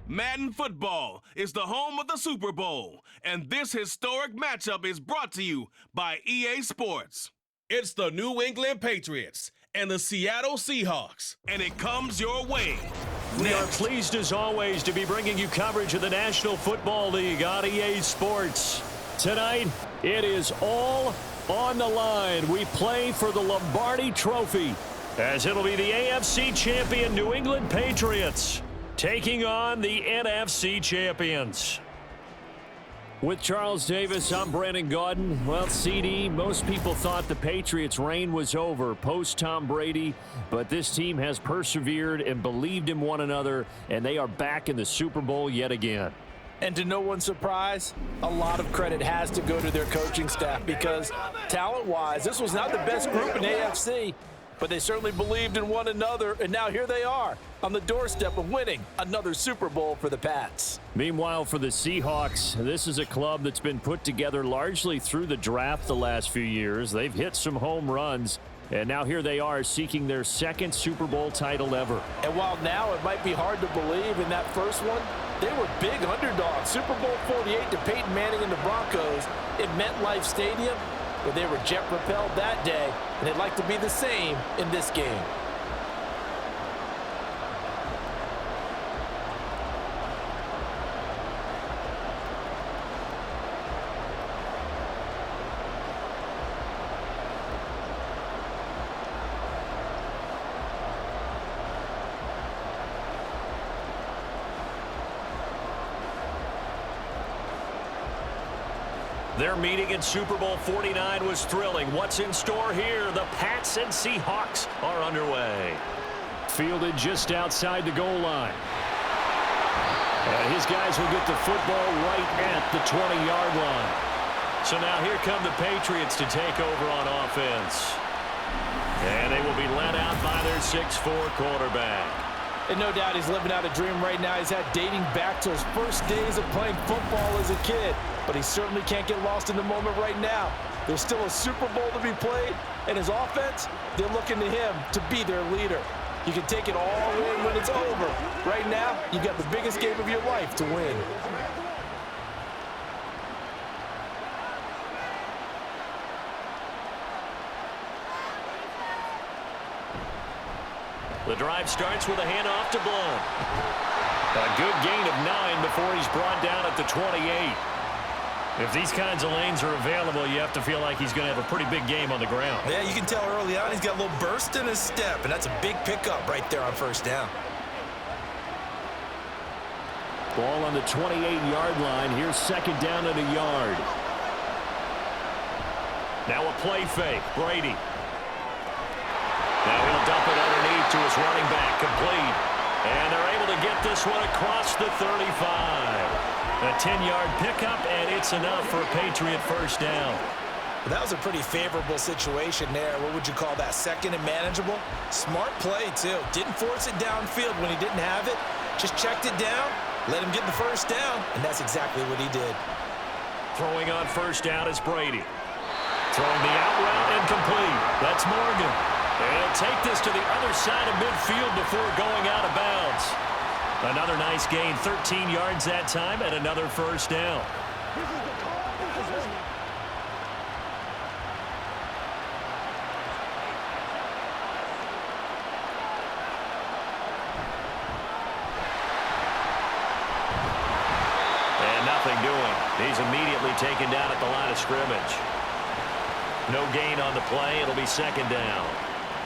Madden Football is the home of the Super Bowl, and this historic matchup is brought to you by EA Sports. It's the New England Patriots and the Seattle Seahawks, and it comes your way. We are pleased as always to be bringing you coverage of the National Football League on EA Sports. Tonight, it is all on the line. We play for the Lombardi Trophy, as it'll be the AFC champion New England Patriots taking on the NFC champions. With Charles Davis, I'm Brandon Gaudin. Well, CD, most people thought the Patriots' reign was over post-Tom Brady, but this team has persevered and believed in one another, and they are back in the Super Bowl yet again. And to no one's surprise, a lot of credit has to go to their coaching staff because talent-wise, this was not the best group in AFC, but they certainly believed in one another, and now here they are on the doorstep of winning another Super Bowl for the Pats. Meanwhile, for the Seahawks, this is a club that's been put together largely through the draft the last few years. They've hit some home runs, and now here they are seeking their second Super Bowl title ever. And while now it might be hard to believe in that first one, they were big underdogs. Super Bowl 48 to Peyton Manning and the Broncos at MetLife Stadium, where they were jet-propelled that day, and they'd like to be the same in this game. Their meeting in Super Bowl 49 was thrilling. What's in store here? The Pats and Seahawks are underway. Fielded just outside the goal line. And his guys will get the football right at the 20-yard line. So now here come the Patriots to take over on offense. And they will be led out by their 6'4" quarterback. And no doubt he's living out a dream right now. He's had dating back to his first days of playing football as a kid. But he certainly can't get lost in the moment right now. There's still a Super Bowl to be played, and his offense, they're looking to him to be their leader. You can take it all in when it's over. Right now, you've got the biggest game of your life to win. The drive starts with a handoff to Blount. A good gain of 9 before he's brought down at the 28. If these kinds of lanes are available, you have to feel like he's going to have a pretty big game on the ground. Yeah, you can tell early on he's got a little burst in his step, and that's a big pickup right there on first down. Ball on the 28-yard line. Here's second down and a yard. Now a play fake. Brady. Now he'll dump it underneath to his running back. Complete. And they're able to get this one across the 35. A 10-yard pickup, and it's enough for a Patriot first down. That was a pretty favorable situation there. What would you call that? Second and manageable? Smart play, too. Didn't force it downfield when he didn't have it. Just checked it down, let him get the first down, and that's exactly what he did. Throwing on first down is Brady. Throwing the out route and complete. That's Morgan. And he'll take this to the other side of midfield before going out of bounds. Another nice gain, 13 yards that time, and another first down. And nothing doing. He's immediately taken down at the line of scrimmage. No gain on the play. It'll be second down.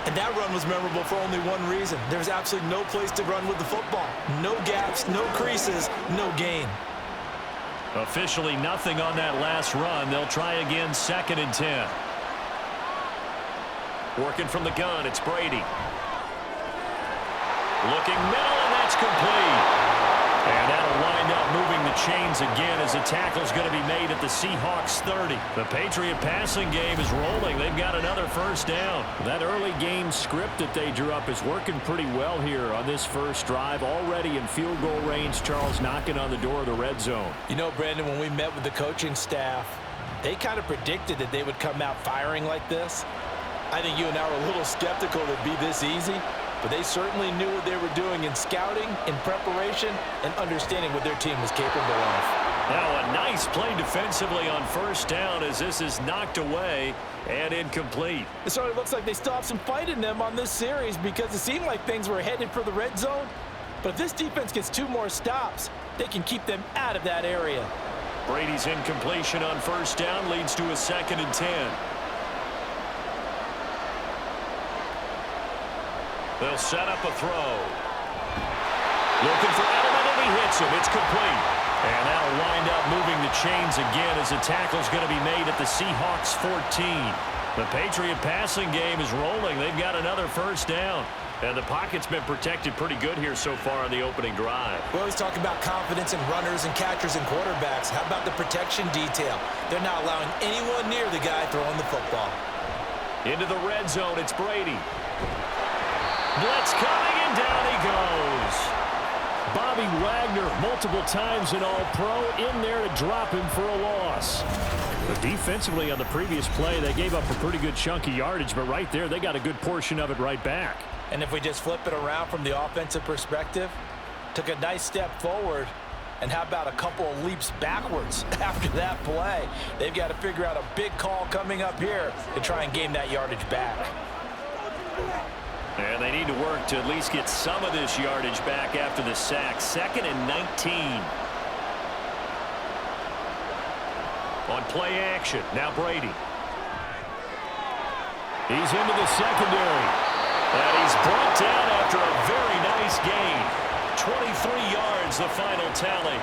And that run was memorable for only one reason. There was absolutely no place to run with the football. No gaps, no creases, no gain. Officially nothing on that last run. They'll try again, second and 10. Working from the gun, it's Brady. Looking middle, and that's complete. And that'll wind up moving the chains again as the tackle's going to be made at the Seahawks 30. The Patriot passing game is rolling. They've got another first down. That early game script that they drew up is working pretty well here on this first drive. Already in field goal range, Charles knocking on the door of the red zone. You know, Brandon, when we met with the coaching staff, they kind of predicted that they would come out firing like this. I think you and I were a little skeptical that it'd be this easy. but they certainly knew what they were doing in scouting, in preparation, and understanding what their team was capable of. Now a nice play defensively on first down as this is knocked away and incomplete. It certainly looks like they still have some fight in them on this series because it seemed like things were headed for the red zone. But if this defense gets 2 more stops, they can keep them out of that area. Brady's incompletion on first down leads to a 2nd and 10. They'll set up a throw. Looking for Edelman, and he hits him. It's complete. And that'll wind up moving the chains again as the tackle's going to be made at the Seahawks 14. The Patriot passing game is rolling. They've got another first down. And the pocket's been protected pretty good here so far on the opening drive. We always talk about confidence in runners and catchers and quarterbacks. How about the protection detail? They're not allowing anyone near the guy throwing the football. Into the red zone, it's Brady. Blitz coming, and down he goes. Bobby Wagner, multiple times an All-Pro, in there to drop him for a loss. But defensively on the previous play, they gave up a pretty good chunk of yardage, but right there, they got a good portion of it right back. And if we just flip it around from the offensive perspective, took a nice step forward, and how about a couple of leaps backwards after that play? They've got to figure out a big call coming up here to try and gain that yardage back. And they need to work to at least get some of this yardage back after the sack. 2nd and 19. On play action, now Brady. He's into the secondary. And he's brought down after a very nice gain. 23 yards, the final tally.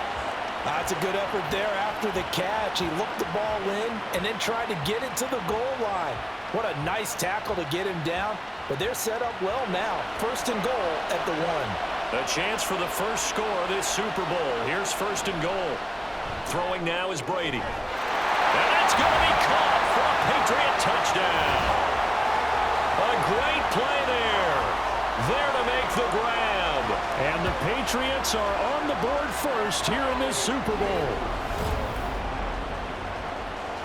That's a good effort there after the catch. He looked the ball in and then tried to get it to the goal line. What a nice tackle to get him down. But they're set up well now. 1st and goal at the 1. A chance for the first score of this Super Bowl. Here's 1st and goal. Throwing now is Brady. And that's going to be caught for a Patriot touchdown. A great play there. There to make the grab. And the Patriots are on the board first here in this Super Bowl.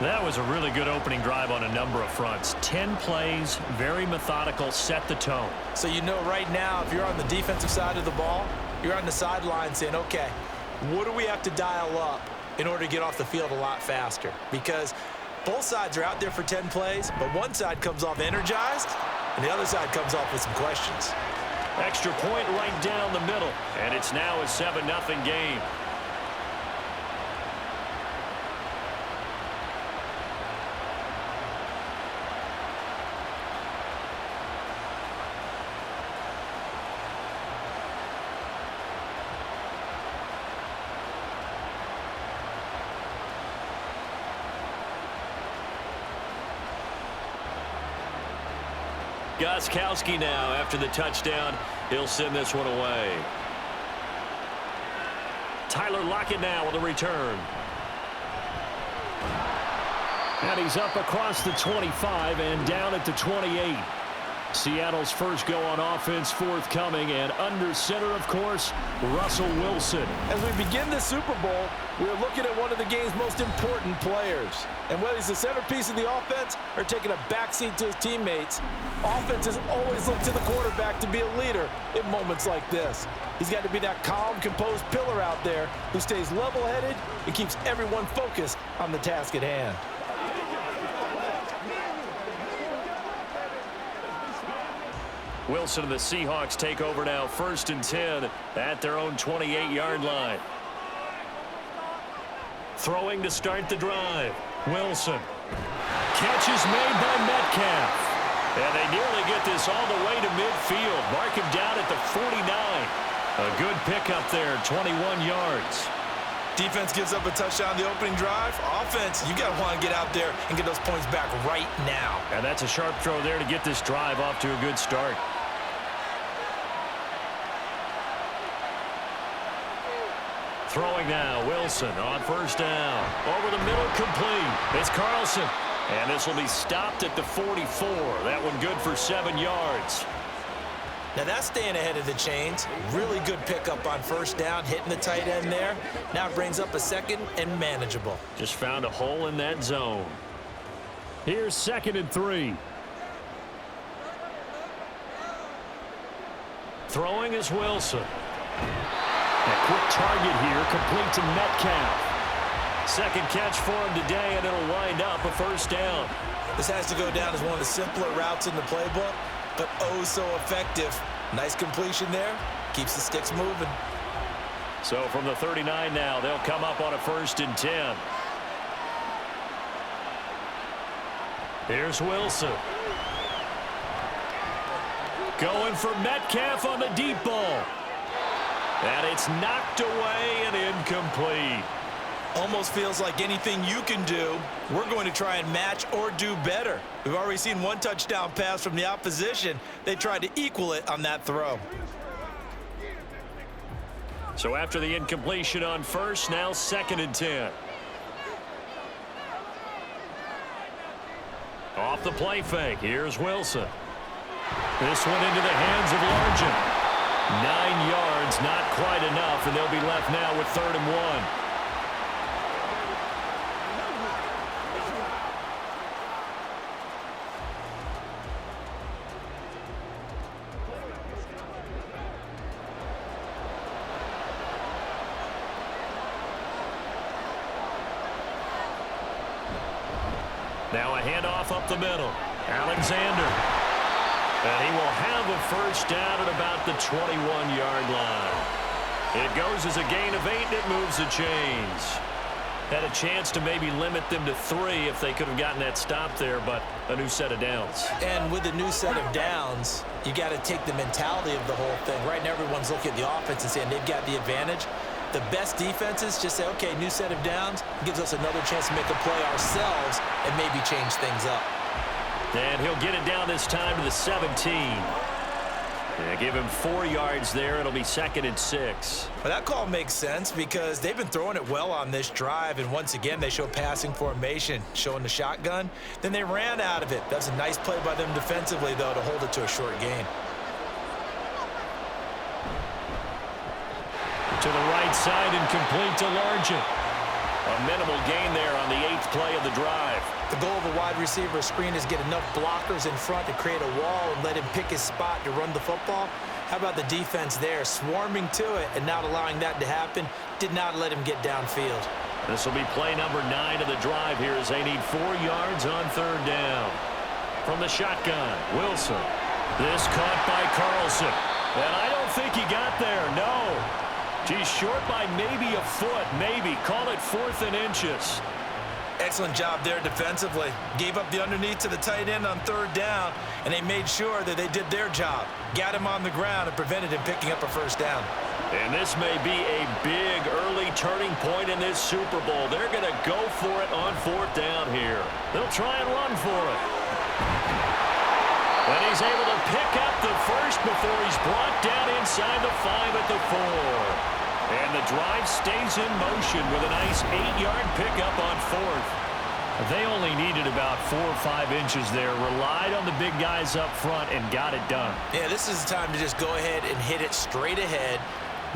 That was a really good opening drive on a number of fronts. 10 plays, very methodical, set the tone. So you know right now, if you're on the defensive side of the ball, you're on the sideline saying, okay, what do we have to dial up in order to get off the field a lot faster? Because both sides are out there for 10 plays, but one side comes off energized, and the other side comes off with some questions. Extra point right down the middle, and it's now a 7-0 game. Gostkowski now after the touchdown. He'll send this one away. Tyler Lockett now with a return. And he's up across the 25 and down at the 28. Seattle's first go on offense forthcoming, and under center, of course, Russell Wilson. As we begin the Super Bowl, we're looking at one of the game's most important players. And whether he's the centerpiece of the offense or taking a backseat to his teammates, offenses always look to the quarterback to be a leader in moments like this. He's got to be that calm, composed pillar out there who stays level-headed and keeps everyone focused on the task at hand. Wilson and the Seahawks take over now, 1st and 10 at their own 28-yard line. Throwing to start the drive. Wilson. Catch is made by Metcalf. And they nearly get this all the way to midfield. Mark him down at the 49. A good pickup there, 21 yards. Defense gives up a touchdown the opening drive. Offense, you got to want to get out there and get those points back right now. And that's a sharp throw there to get this drive off to a good start. Throwing now, Wilson on 1st down. Over the middle, complete. It's Carlson. And this will be stopped at the 44. That one good for 7 yards. Now that's staying ahead of the chains. Really good pickup on 1st down, hitting the tight end there. Now it brings up a 2nd and manageable. Just found a hole in that zone. Here's 2nd and 3. Throwing is Wilson. A quick target here, complete to Metcalf. Second catch for him today, and it'll wind up a first down. This has to go down as one of the simpler routes in the playbook, but oh so effective. Nice completion there. Keeps the sticks moving. So from the 39 now, they'll come up on a 1st and 10. Here's Wilson. Going for Metcalf on the deep ball. And it's knocked away and incomplete. Almost feels like anything you can do, we're going to try and match or do better. We've already seen one touchdown pass from the opposition. They tried to equal it on that throw. So after the incompletion on 1st, now 2nd and 10. Off the play fake, here's Wilson. This one into the hands of Largent. 9 yards, not quite enough, and they'll be left now with 3rd and 1. Now a handoff up the middle. Alexander. And he will have a first down at about the 21-yard line. It goes as a gain of 8, and it moves the chains. Had a chance to maybe limit them to 3 if they could have gotten that stop there, but a new set of downs. And with a new set of downs, you got to take the mentality of the whole thing. Right now, everyone's looking at the offense and saying they've got the advantage. The best defenses just say, okay, new set of downs, gives us another chance to make a play ourselves and maybe change things up. And he'll get it down this time to the 17. Yeah, give him 4 yards there. It'll be 2nd and 6. Well, that call makes sense because they've been throwing it well on this drive, and once again, they show passing formation, showing the shotgun. Then they ran out of it. That's a nice play by them defensively, though, to hold it to a short gain. To the right side and complete to Largent. A minimal gain there on the 8th play of the drive. The goal of a wide receiver screen is get enough blockers in front to create a wall and let him pick his spot to run the football. How about the defense there, swarming to it and not allowing that to happen? Did not let him get downfield. This will be play number 9 of the drive here as they need 4 yards on 3rd down. From the shotgun, Wilson. This caught by Carlson. And I don't think he got there, no. He's short by maybe a foot, maybe. Call it 4th and inches. Excellent job there defensively. Gave up the underneath to the tight end on 3rd down, and they made sure that they did their job. Got him on the ground and prevented him picking up a first down. And this may be a big early turning point in this Super Bowl. They're going to go for it on 4th down here. They'll try and run for it. And he's able to pick up the first before he's brought down inside the 5 at the 4. And the drive stays in motion with a nice 8-yard pickup on 4th. They only needed about 4 or 5 inches there. Relied on the big guys up front and got it done. Yeah, this is the time to just go ahead and hit it straight ahead.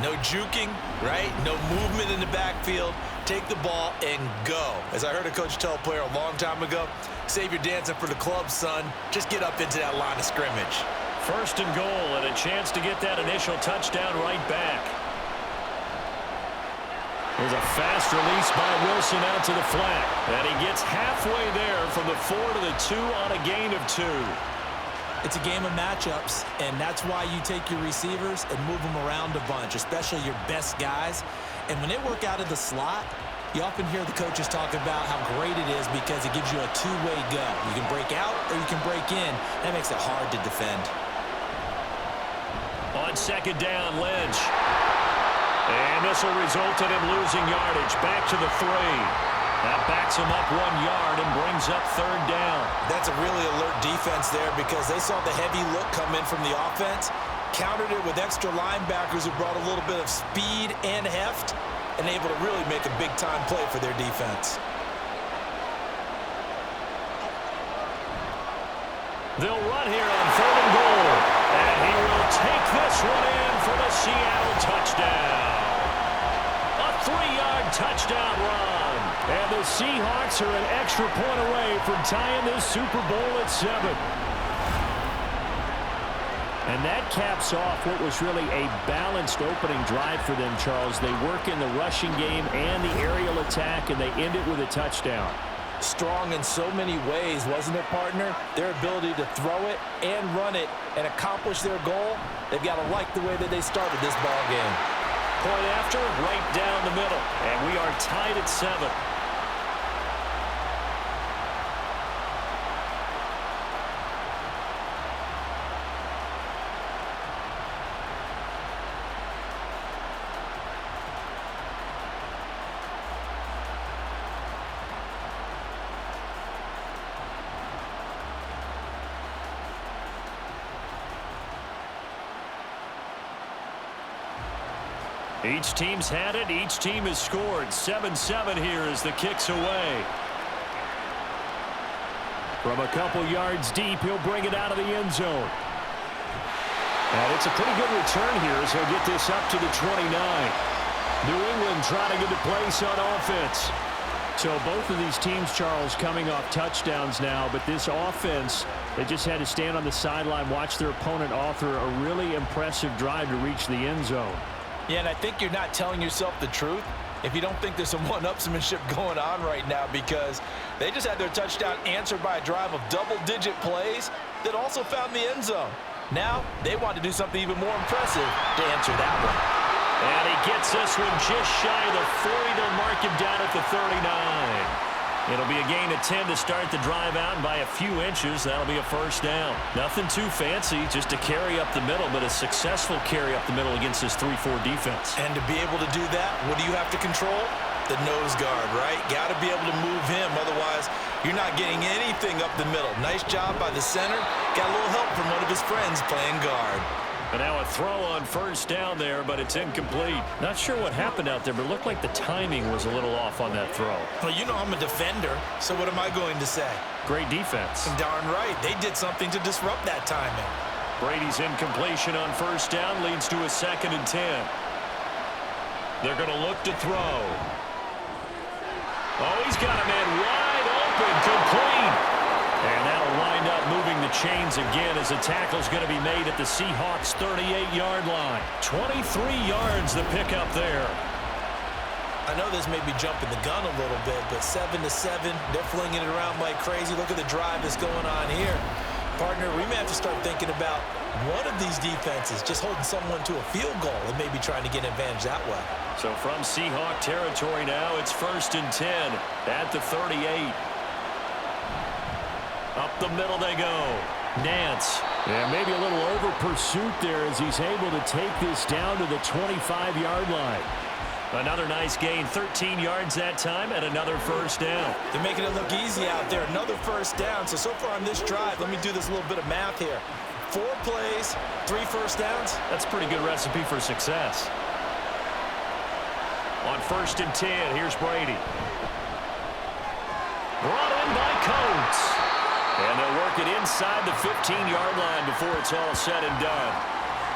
No juking, right? No movement in the backfield. Take the ball and go. As I heard a coach tell a player a long time ago, save your dancing for the club, son. Just get up into that line of scrimmage. 1st and goal and a chance to get that initial touchdown right back. There's a fast release by Wilson out to the flat. And he gets halfway there from the 4 to the 2 on a gain of 2. It's a game of matchups, and that's why you take your receivers and move them around a bunch, especially your best guys. And when they work out of the slot, you often hear the coaches talk about how great it is because it gives you a two-way go. You can break out or you can break in. That makes it hard to defend. On 2nd down, Lynch. And this will result in him losing yardage. Back to the 3. That backs him up 1 yard and brings up 3rd down. That's a really alert defense there because they saw the heavy look come in from the offense, countered it with extra linebackers who brought a little bit of speed and heft, and able to really make a big-time play for their defense. They'll run here on 3rd and goal. And he will take this one in for the Seattle touchdown. A 3-yard touchdown run. And the Seahawks are an extra point away from tying this Super Bowl at 7. And that caps off what was really a balanced opening drive for them, Charles. They work in the rushing game and the aerial attack, and they end it with a touchdown. Strong in so many ways, wasn't it, partner? Their ability to throw it and run it and accomplish their goal, they've got to like the way that they started this ball game. Point after, right down the middle. And we are tied at 7. Each team's had it. Each team has scored. 7-7 here as the kick's away. From a couple yards deep, he'll bring it out of the end zone. And it's a pretty good return here as he'll get this up to the 29. New England trying to get a place on offense. So both of these teams, Charles, coming off touchdowns now, but this offense, they just had to stand on the sideline, watch their opponent author a really impressive drive to reach the end zone. Yeah, and I think you're not telling yourself the truth if you don't think there's some one-upsmanship going on right now, because they just had their touchdown answered by a drive of double-digit plays that also found the end zone. Now, they want to do something even more impressive to answer that one. And he gets this one just shy of the 40. They'll mark him down at the 39. It'll be a gain of 10 to start the drive out, and by a few inches, that'll be a first down. Nothing too fancy, just a carry up the middle, but a successful carry up the middle against this 3-4 defense. And to be able to do that, what do you have to control? The nose guard, right? Got to be able to move him, otherwise you're not getting anything up the middle. Nice job by the center. Got a little help from one of his friends playing guard. And now a throw on first down there, but it's incomplete. Not sure what happened out there, but it looked like the timing was a little off on that throw. Well, you know I'm a defender, so what am I going to say? Great defense. Darn right. They did something to disrupt that timing. Brady's incompletion on first down leads to a 2nd and 10. They're going to look to throw. Oh, he's got a man wide open, complete. And that'll wind up moving the chains again as the tackle's going to be made at the Seahawks' 38-yard line. 23 yards the pickup there. I know this may be jumping the gun a little bit, but 7-7, they're flinging it around like crazy. Look at the drive that's going on here. Partner, we may have to start thinking about one of these defenses just holding someone to a field goal and maybe trying to get an advantage that way. So from Seahawk territory now, it's 1st and 10 at the 38. Up the middle they go. Nance. Yeah, maybe a little over pursuit there as he's able to take this down to the 25-yard line. Another nice gain, 13 yards that time, and another first down. They're making it look easy out there. Another first down. So far on this drive, let me do this little bit of math here. 4 plays, 3 first downs. That's a pretty good recipe for success. On 1st and 10, here's Brady. Brought in by Coates. And they'll work it inside the 15-yard line before it's all said and done.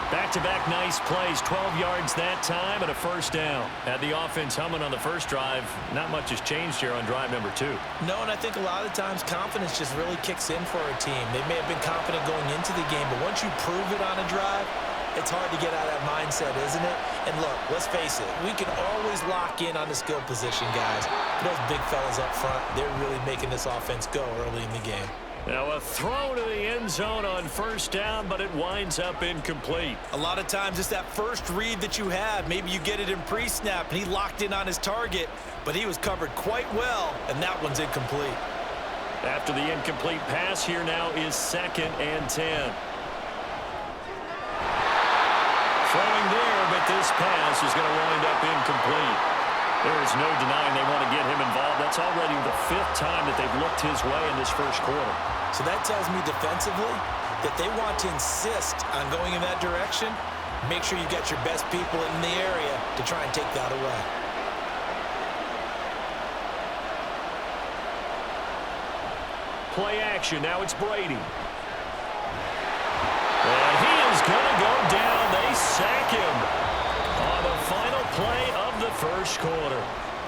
Back-to-back nice plays, 12 yards that time, and a first down. Had the offense humming on the first drive. Not much has changed here on drive number 2. No, and I think a lot of times confidence just really kicks in for a team. They may have been confident going into the game, but once you prove it on a drive, it's hard to get out of that mindset, isn't it? And look, let's face it, we can always lock in on the skill position, guys. But those big fellas up front, they're really making this offense go early in the game. Now a throw to the end zone on first down, but it winds up incomplete. A lot of times it's that first read that you have. Maybe you get it in pre-snap, and he locked in on his target, but he was covered quite well, and that one's incomplete. After the incomplete pass, here now is 2nd and 10. Throwing there, but this pass is going to wind up incomplete. There is no denying they want to get him involved. That's already the 5th time that they've looked his way in this first quarter. So that tells me defensively that they want to insist on going in that direction. Make sure you get your best people in the area to try and take that away. Play action. Now it's Brady. And he is going to go down. They sack him on the final play of the first quarter.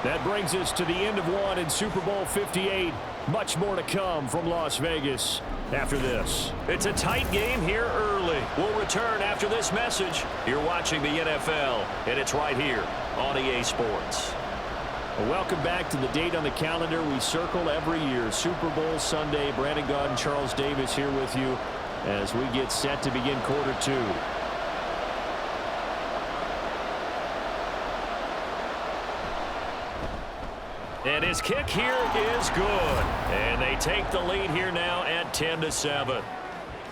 That brings us to the end of one in Super Bowl 58. Much more to come from Las Vegas. after this. It's a tight game here early. We'll return after this message. You're watching the NFL, and it's right here on EA Sports. Welcome back to the date on the calendar we circle every year. Super Bowl Sunday. Brandon Gaudin, Charles Davis here with you as we get set to begin quarter two. And his kick here is good. And they take the lead here now at 10-7.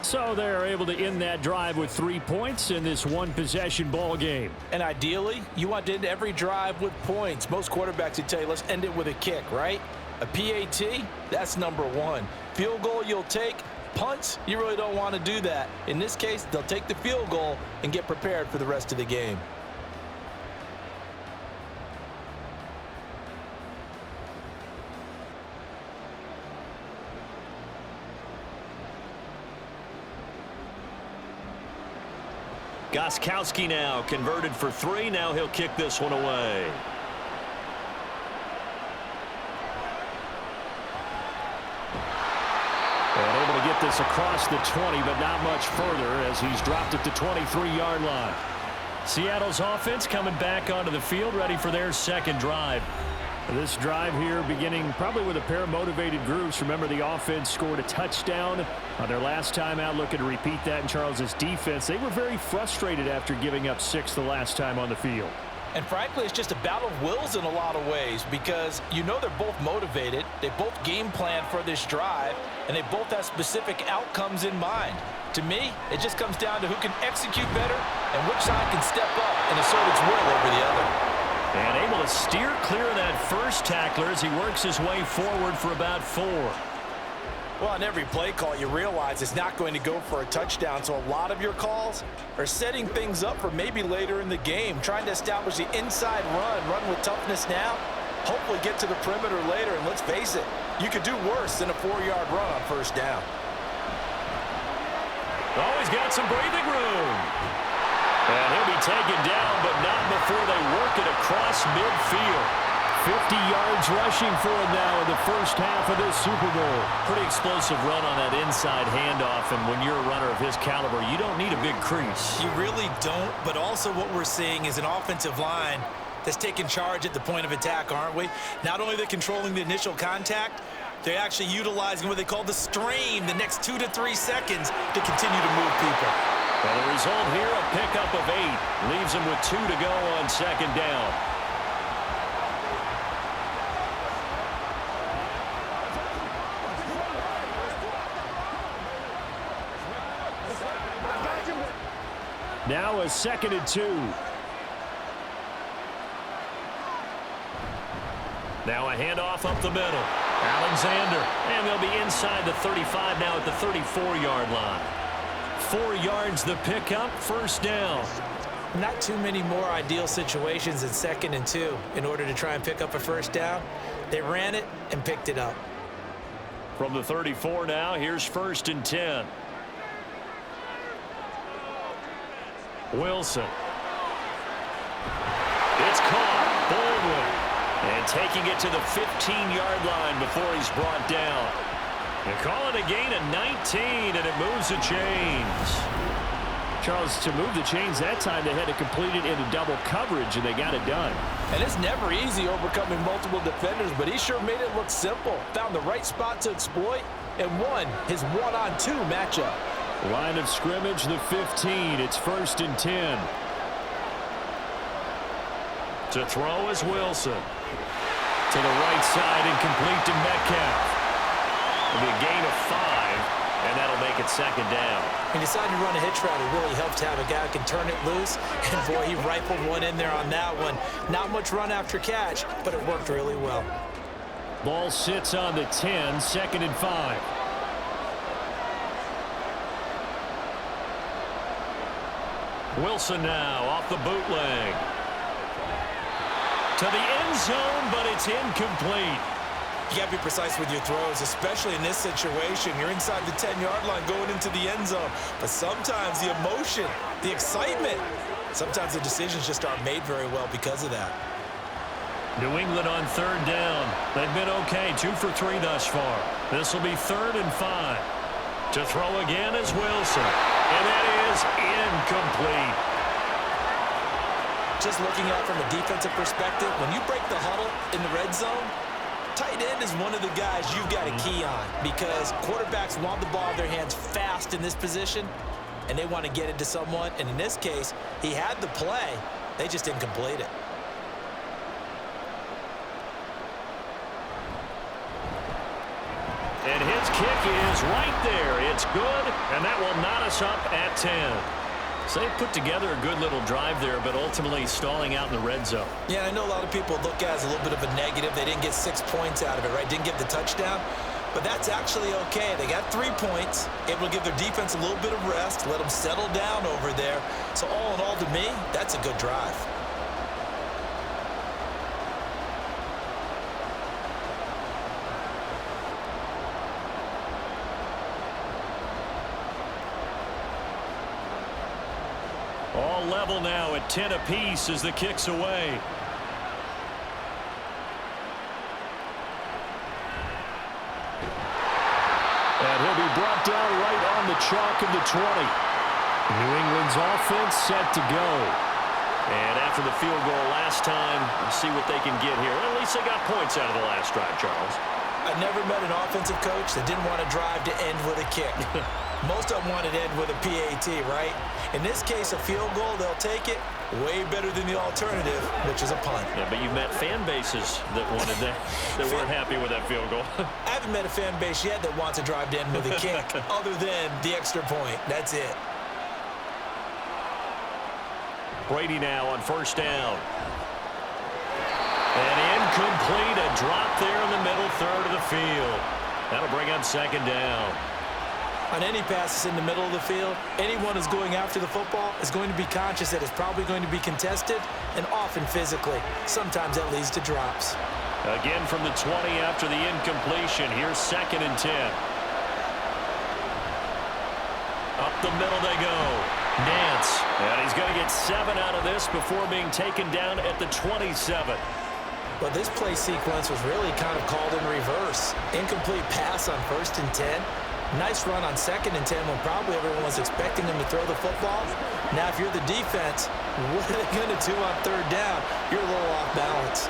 So they're able to end that drive with 3 points in this one-possession ball game. And ideally, you want to end every drive with points. Most quarterbacks would tell you, let's end it with a kick, right? A PAT, that's number one. Field goal you'll take. Punts, you really don't want to do that. In this case, they'll take the field goal and get prepared for the rest of the game. Gostkowski now converted for 3. Now he'll kick this one away. And able to get this across the 20, but not much further as he's dropped it to 23-yard line. Seattle's offense coming back onto the field, ready for their second drive. This drive here beginning probably with a pair of motivated groups. Remember, the offense scored a touchdown on their last time out. Looking to repeat that in Charles's defense. They were very frustrated after giving up 6 the last time on the field. And frankly, it's just a battle of wills in a lot of ways because you know they're both motivated. They both game plan for this drive, and they both have specific outcomes in mind. To me, it just comes down to who can execute better and which side can step up and assert its will over the other. And able to steer clear of that first tackler as he works his way forward for about 4. Well, on every play call, you realize it's not going to go for a touchdown, so a lot of your calls are setting things up for maybe later in the game, trying to establish the inside run with toughness now, hopefully get to the perimeter later, and let's face it, you could do worse than a 4-yard run on first down. Always got some breathing room. And he'll be taken down, but not before they work it across midfield. 50 yards rushing for him now in the first half of this Super Bowl. Pretty explosive run on that inside handoff, and when you're a runner of his caliber, you don't need a big crease. You really don't, but also what we're seeing is an offensive line that's taking charge at the point of attack, aren't we? Not only are they controlling the initial contact, they're actually utilizing what they call the strain the next 2 to 3 seconds to continue to move people. Well, the result here, a pickup of 8. Leaves him with 2 to go on second down. Now a 2nd and 2. Now a handoff up the middle. Alexander, and they'll be inside the 35 now at the 34-yard line. 4 yards the pickup, first down. Not too many more ideal situations in 2nd and 2 in order to try and pick up a first down. They ran it and picked it up. From the 34 now, here's 1st and 10. Wilson. It's caught. Baldwin. And taking it to the 15-yard line before he's brought down. They call it a gain of 19, and it moves the chains. Charles, to move the chains that time, they had to complete it into double coverage, and they got it done. And it's never easy overcoming multiple defenders, but he sure made it look simple. Found the right spot to exploit and won his 1-on-2 matchup. Line of scrimmage, the 15. It's 1st and 10. To throw is Wilson. To the right side and complete to Metcalf. It'll be a gain of 5, and that'll make it 2nd down. He decided to run a hitch route. It really helps to have a guy who can turn it loose. And, boy, he rifled one in there on that one. Not much run after catch, but it worked really well. Ball sits on the 10, 2nd and 5. Wilson now off the bootleg. To the end zone, but it's incomplete. You got to be precise with your throws, especially in this situation. You're inside the 10-yard line going into the end zone. But sometimes the emotion, the excitement, sometimes the decisions just aren't made very well because of that. New England on 3rd down. They've been okay, 2 for 3 thus far. This will be 3rd and 5. To throw again is Wilson. And that is incomplete. Just looking at it from a defensive perspective, when you break the huddle in the red zone, tight end is one of the guys you've got to key on because quarterbacks want the ball in their hands fast in this position, and they want to get it to someone. And in this case, he had the play. They just didn't complete it. And his kick is right there. It's good, and that will knot us up at 10. So they put together a good little drive there, but ultimately stalling out in the red zone. Yeah, I know a lot of people look at it as a little bit of a negative. They didn't get 6 points out of it, right? Didn't get the touchdown. But that's actually okay. They got 3 points. It will give their defense a little bit of rest, let them settle down over there. So all in all, to me, that's a good drive. All level now at 10 apiece as the kick's away. And he'll be brought down right on the chalk of the 20. New England's offense set to go. And after the field goal last time, we'll see what they can get here. At least they got points out of the last drive, Charles. I never met an offensive coach that didn't want to drive to end with a kick. Most of them wanted to end with a PAT, right? In this case, a field goal, they'll take it. Way better than the alternative, which is a punt. Yeah, but you've met fan bases that wanted that, that weren't happy with that field goal. I haven't met a fan base yet that wants to drive to end with a kick other than the extra point. That's it. Brady now on first down. And incomplete, a drop there in the middle third of the field. That'll bring up second down. On any passes in the middle of the field, anyone who's going after the football is going to be conscious that it's probably going to be contested and often physically. Sometimes that leads to drops. Again from the 20 after the incompletion. Here's second and 10. Up the middle they go. Nance. And he's going to get 7 out of this before being taken down at the 27. Well, this play sequence was really kind of called in reverse. Incomplete pass on 1st and 10. Nice run on 2nd and 10 when probably everyone was expecting him to throw the football. Now, if you're the defense, what are they going to do on 3rd down? You're a little off balance.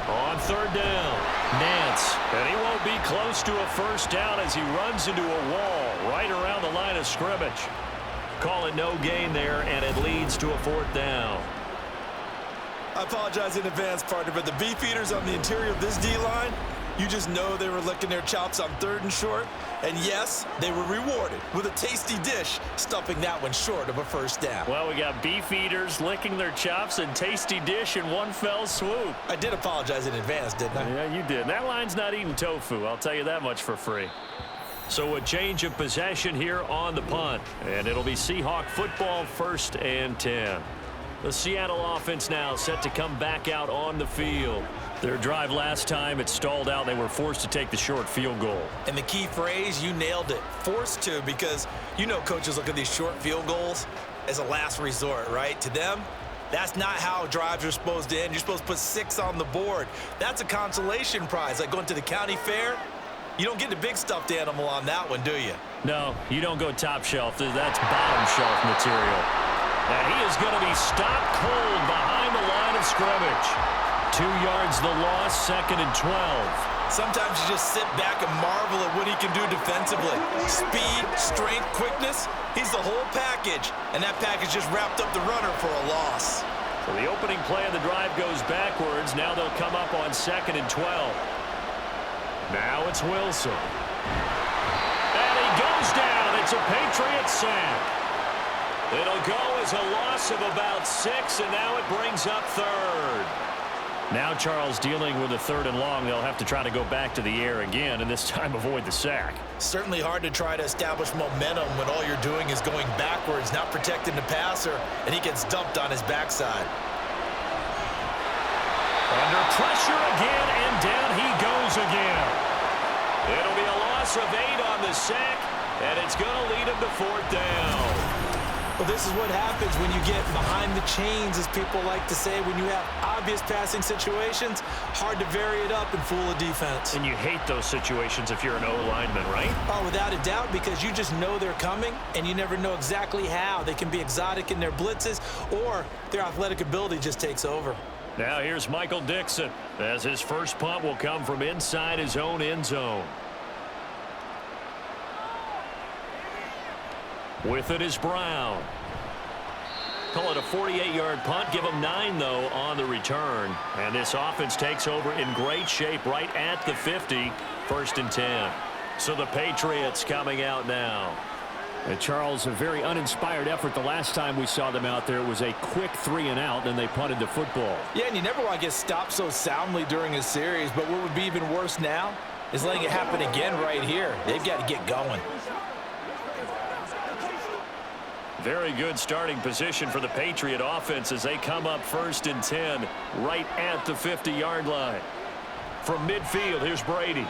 On 3rd down, Nance. And he won't be close to a first down as he runs into a wall right around the line of scrimmage. Call it no gain there, and it leads to a 4th down. I apologize in advance, partner, but the beefeaters on the interior of this D-line, you just know they were licking their chops on 3rd and short. And yes, they were rewarded with a tasty dish, stuffing that one short of a first down. Well, we got beef eaters licking their chops and tasty dish in one fell swoop. I did apologize in advance, didn't I? Yeah, you did. That line's not eating tofu. I'll tell you that much for free. So a change of possession here on the punt. And it'll be Seahawk football 1st and 10. The Seattle offense now set to come back out on the field. Their drive last time, it stalled out. They were forced to take the short field goal. And the key phrase, you nailed it. Forced to, because you know coaches look at these short field goals as a last resort, right? To them, that's not how drives are supposed to end. You're supposed to put 6 on the board. That's a consolation prize, like going to the county fair. You don't get the big stuffed animal on that one, do you? No, you don't go top shelf. That's bottom shelf material. And he is going to be stopped cold behind the line of scrimmage. 2 yards the loss, 2nd and 12. Sometimes you just sit back and marvel at what he can do defensively. Speed, strength, quickness, he's the whole package. And that package just wrapped up the runner for a loss. So the opening play of the drive goes backwards. Now they'll come up on 2nd and 12. Now it's Wilson. And he goes down. It's a Patriots sack. It'll go as a loss of about 6, and now it brings up 3rd. Now Charles dealing with a 3rd and long. They'll have to try to go back to the air again, and this time avoid the sack. Certainly hard to try to establish momentum when all you're doing is going backwards, not protecting the passer, and he gets dumped on his backside. Under pressure again, and down he goes again. It'll be a loss of 8 on the sack, and it's going to lead him to 4th down. Well, this is what happens when you get behind the chains, as people like to say. When you have obvious passing situations, hard to vary it up and fool a defense. And you hate those situations if you're an O-lineman, right? Oh, without a doubt, because you just know they're coming, and you never know exactly how. They can be exotic in their blitzes, or their athletic ability just takes over. Now here's Michael Dixon, as his first punt will come from inside his own end zone. With it is Brown. Call it a 48-yard punt. Give him 9, though, on the return. And this offense takes over in great shape right at the 50. 1st and 10. So the Patriots coming out now. And Charles, a very uninspired effort the last time we saw them out there. It was a quick 3-and-out, and they punted the football. Yeah, and you never want to get stopped so soundly during a series, but what would be even worse now is letting it happen again right here. They've got to get going. Very good starting position for the Patriot offense as they come up 1st and 10 right at the 50-yard line. From midfield, here's Brady.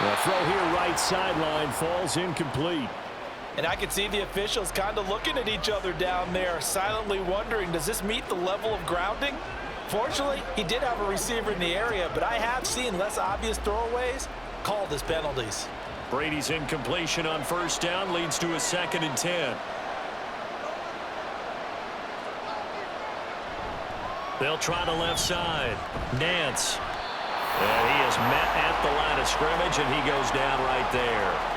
The throw here right sideline falls incomplete. And I can see the officials kind of looking at each other down there, silently wondering, does this meet the level of grounding? Fortunately, he did have a receiver in the area, but I have seen less obvious throwaways called as penalties. Brady's incompletion on 1st down leads to a 2nd and 10. They'll try the left side. Nance. And he is met at the line of scrimmage, and he goes down right there.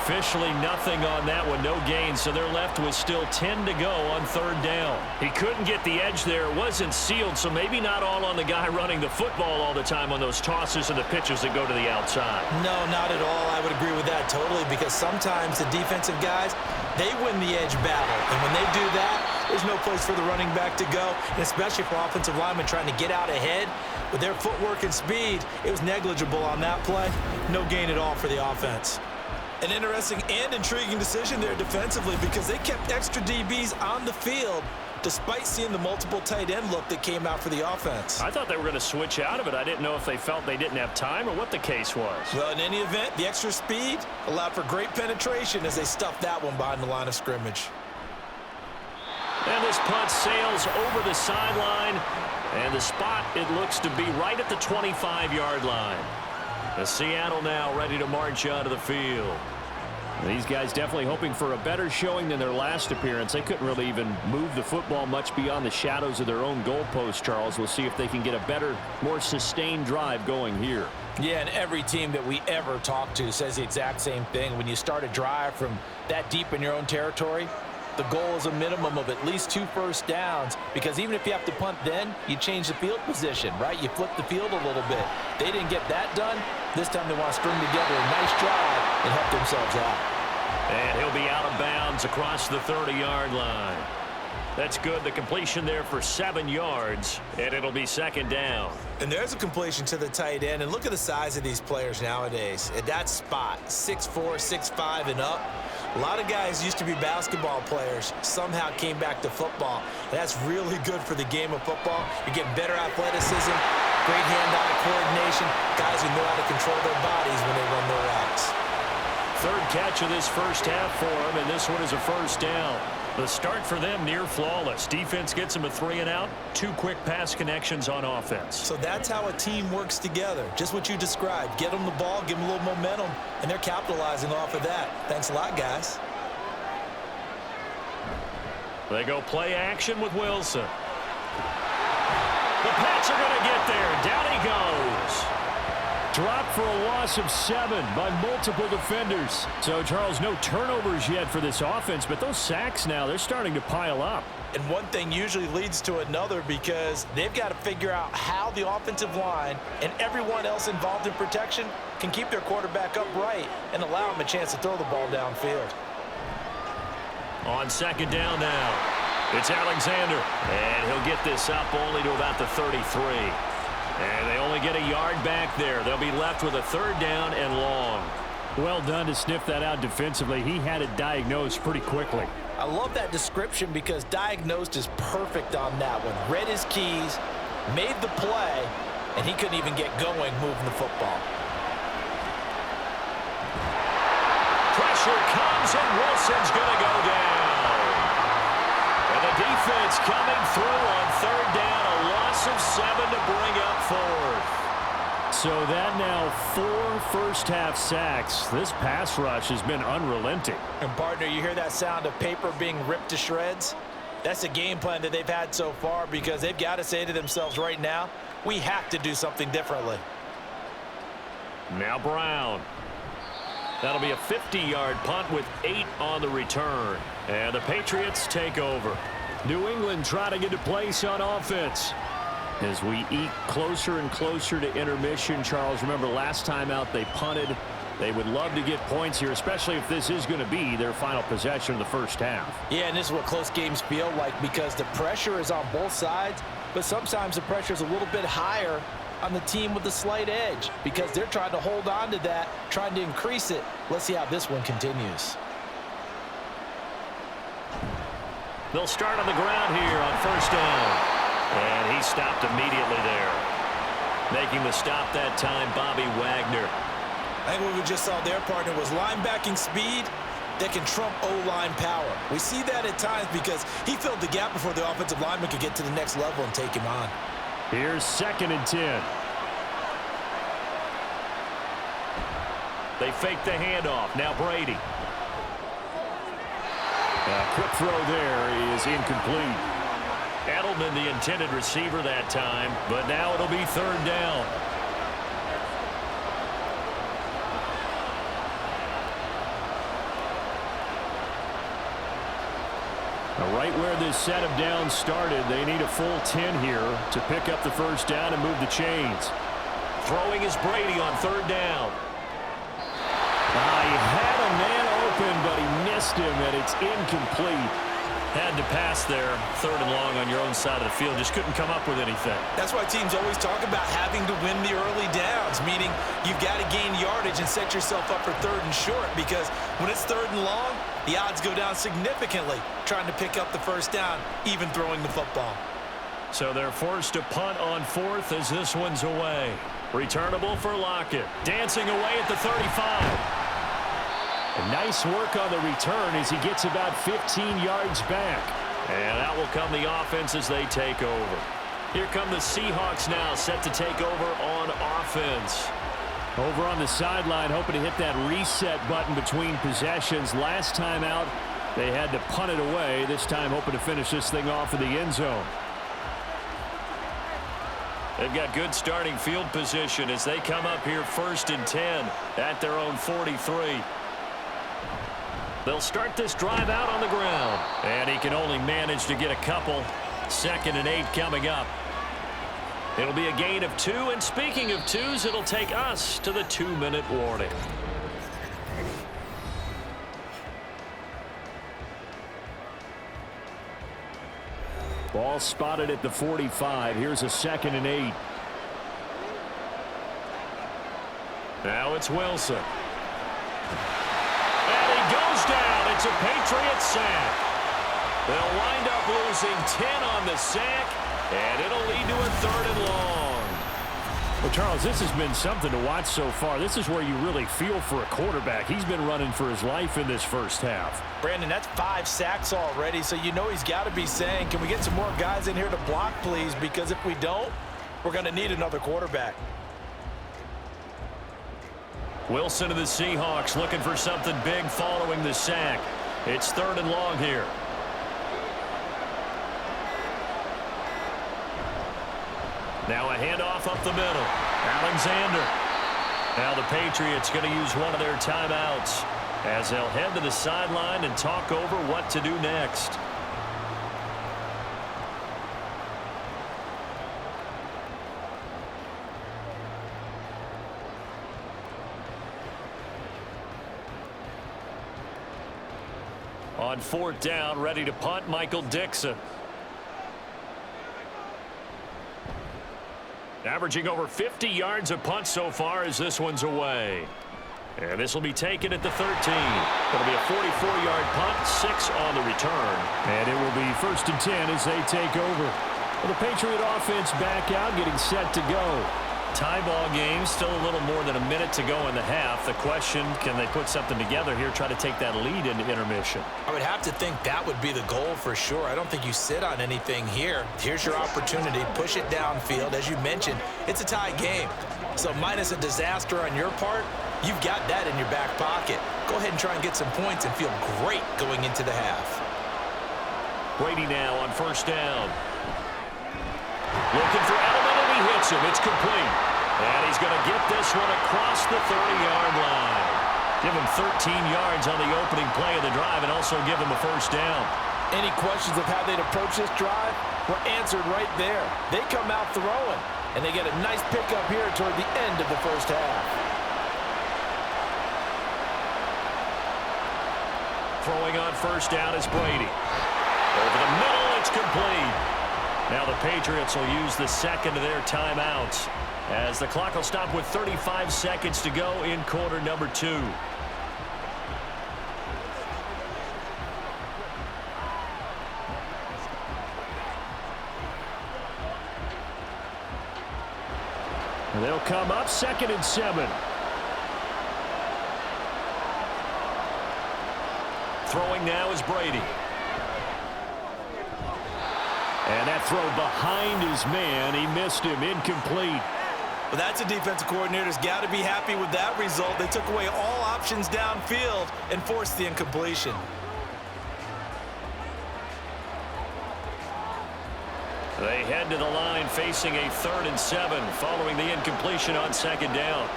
Officially nothing on that one, no gain, so they're left with still 10 to go on 3rd down. He couldn't get the edge there. It wasn't sealed, so maybe not all on the guy running the football all the time on those tosses and the pitches that go to the outside. No, not at all. I would agree with that totally, because sometimes the defensive guys, they win the edge battle. And when they do that, there's no place for the running back to go, and especially for offensive linemen trying to get out ahead. With their footwork and speed, it was negligible on that play. No gain at all for the offense. An interesting and intriguing decision there defensively, because they kept extra DBs on the field despite seeing the multiple tight end look that came out for the offense. I thought they were going to switch out of it. I didn't know if they felt they didn't have time or what the case was. Well, in any event, the extra speed allowed for great penetration as they stuffed that one behind the line of scrimmage. And this punt sails over the sideline, and the spot, it looks to be right at the 25-yard line. The Seattle now ready to march out of the field. These guys definitely hoping for a better showing than their last appearance. They couldn't really even move the football much beyond the shadows of their own goalpost, Charles. We'll see if they can get a better, more sustained drive going here. Yeah, and every team that we ever talk to says the exact same thing. When you start a drive from that deep in your own territory, the goal is a minimum of at least 2 first downs, because even if you have to punt then, you change the field position, right? You flip the field a little bit. They didn't get that done. This time they want to string together a nice drive and help themselves out. And he'll be out of bounds across the 30-yard line. That's good. The completion there for 7 yards, and it'll be 2nd down. And there's a completion to the tight end. And look at the size of these players nowadays. At that spot, 6'4", 6'5", and up. A lot of guys used to be basketball players, somehow came back to football. And that's really good for the game of football. You're getting better athleticism, great hand-eye coordination, guys who know how to control their bodies when they run their routes. 3rd catch of this first half for him, and this one is a 1st down. The start for them near flawless. Defense gets them a 3-and-out, 2 quick pass connections on offense. So that's how a team works together. Just what you described. Get them the ball, give them a little momentum, and they're capitalizing off of that. Thanks a lot, guys. They go play action with Wilson. The Pats are going to get there. Down he goes. Dropped for a loss of 7 by multiple defenders. So, Charles, no turnovers yet for this offense, but those sacks now, they're starting to pile up. And one thing usually leads to another, because they've got to figure out how the offensive line and everyone else involved in protection can keep their quarterback upright and allow him a chance to throw the ball downfield. On 2nd down now, it's Alexander, and he'll get this up only to about the 33. And they only get a yard back there. They'll be left with a 3rd down and long. Well done to sniff that out defensively. He had it diagnosed pretty quickly. I love that description, because diagnosed is perfect on that one. Read his keys, made the play, and he couldn't even get going moving the football. Pressure pressure comes, and Wilson's going to go down. And the defense coming through on third down, a loss of 7 to bring up fourth. So that now 4 first-half sacks. This pass rush has been unrelenting. And, partner, you hear that sound of paper being ripped to shreds? That's a game plan that they've had so far because they've got to say to themselves right now, we have to do something differently. Now Brown. That'll be a 50-yard punt with 8 on the return. And the Patriots take over. New England trying to get to place on offense. As we eke closer and closer to intermission, Charles, remember last time out they punted. They would love to get points here, especially if this is going to be their final possession of the first half. Yeah, and this is what close games feel like because the pressure is on both sides, but sometimes the pressure is a little bit higher on the team with the slight edge because they're trying to hold on to that, trying to increase it. Let's see how this one continues. They'll start on the ground here on first down. And he stopped immediately there. Making the stop that time, Bobby Wagner. I think what we just saw there, partner, was linebacking speed that can trump O-line power. We see that at times because he filled the gap before the offensive lineman could get to the next level and take him on. Here's 2nd and 10. They fake the handoff. Now Brady. Quick throw there is incomplete. Edelman, the intended receiver that time, but now it'll be third down. Right where this set of downs started, they need a full 10 here to pick up the first down and move the chains. Throwing is Brady on third down. He had a man open, but he missed him, and it's incomplete. Had to pass there, third and long on your own side of the field. Just couldn't come up with anything. That's why teams always talk about having to win the early downs, meaning you've got to gain yardage and set yourself up for third and short because when it's third and long, the odds go down significantly trying to pick up the first down, even throwing the football. So they're forced to punt on fourth as this one's away. Returnable for Lockett. Dancing away at the 35. Nice work on the return as he gets about 15 yards back. And out will come the offense as they take over. Here come the Seahawks now, set to take over on offense. Over on the sideline, hoping to hit that reset button between possessions. Last time out, they had to punt it away. This time, hoping to finish this thing off in the end zone. They've got good starting field position as they come up here 1st and 10 at their own 43. They'll start this drive out on the ground. And he can only manage to get a couple. 2nd and 8 coming up. It'll be a gain of 2. And speaking of 2s, it'll take us to the 2-minute warning. Ball spotted at the 45. Here's a 2nd and 8. Now it's Wilson. Goes down. It's a Patriots sack. They'll wind up losing 10 on the sack, and it'll lead to a 3rd and long. Well, Charles, this has been something to watch so far. This is where you really feel for a quarterback. He's been running for his life in this first half. Brandon, that's 5 sacks already, so you know he's got to be saying, can we get some more guys in here to block, please? Because if we don't, we're going to need another quarterback. Wilson of the Seahawks looking for something big following the sack. It's 3rd and long here. Now a handoff up the middle. Alexander. Now the Patriots going to use one of their timeouts as they'll head to the sideline and talk over what to do next. On 4th down, ready to punt, Michael Dixon. Averaging over 50 yards a punt so far as this one's away. And this will be taken at the 13. It'll be a 44-yard punt, 6 on the return. And it will be 1st and 10 as they take over. Well, the Patriot offense back out, getting set to go. Tie ball game, still a little more than a minute to go in the half. The question, can they put something together here, try to take that lead into intermission? I would have to think that would be the goal for sure. I don't think you sit on anything here. Here's your opportunity. Push it downfield. As you mentioned, it's a tie game. So minus a disaster on your part, you've got that in your back pocket. Go ahead and try and get some points and feel great going into the half. Brady now on first down. Looking for Edelman, and he hits him. It's complete. And he's going to get this one across the 30-yard line. Give him 13 yards on the opening play of the drive and also give him a first down. Any questions of how they'd approach this drive were answered right there. They come out throwing, and they get a nice pickup here toward the end of the first half. Throwing on first down is Brady. Over the middle, it's complete. Now the Patriots will use the second of their timeouts as the clock will stop with 35 seconds to go in quarter number 2. And they'll come up 2nd and 7. Throwing now is Brady. And that throw behind his man, he missed him, incomplete. Well, that's a defensive coordinator's got to be happy with that result. They took away all options downfield and forced the incompletion. They head to the line facing a 3rd and 7 following the incompletion on 2nd down.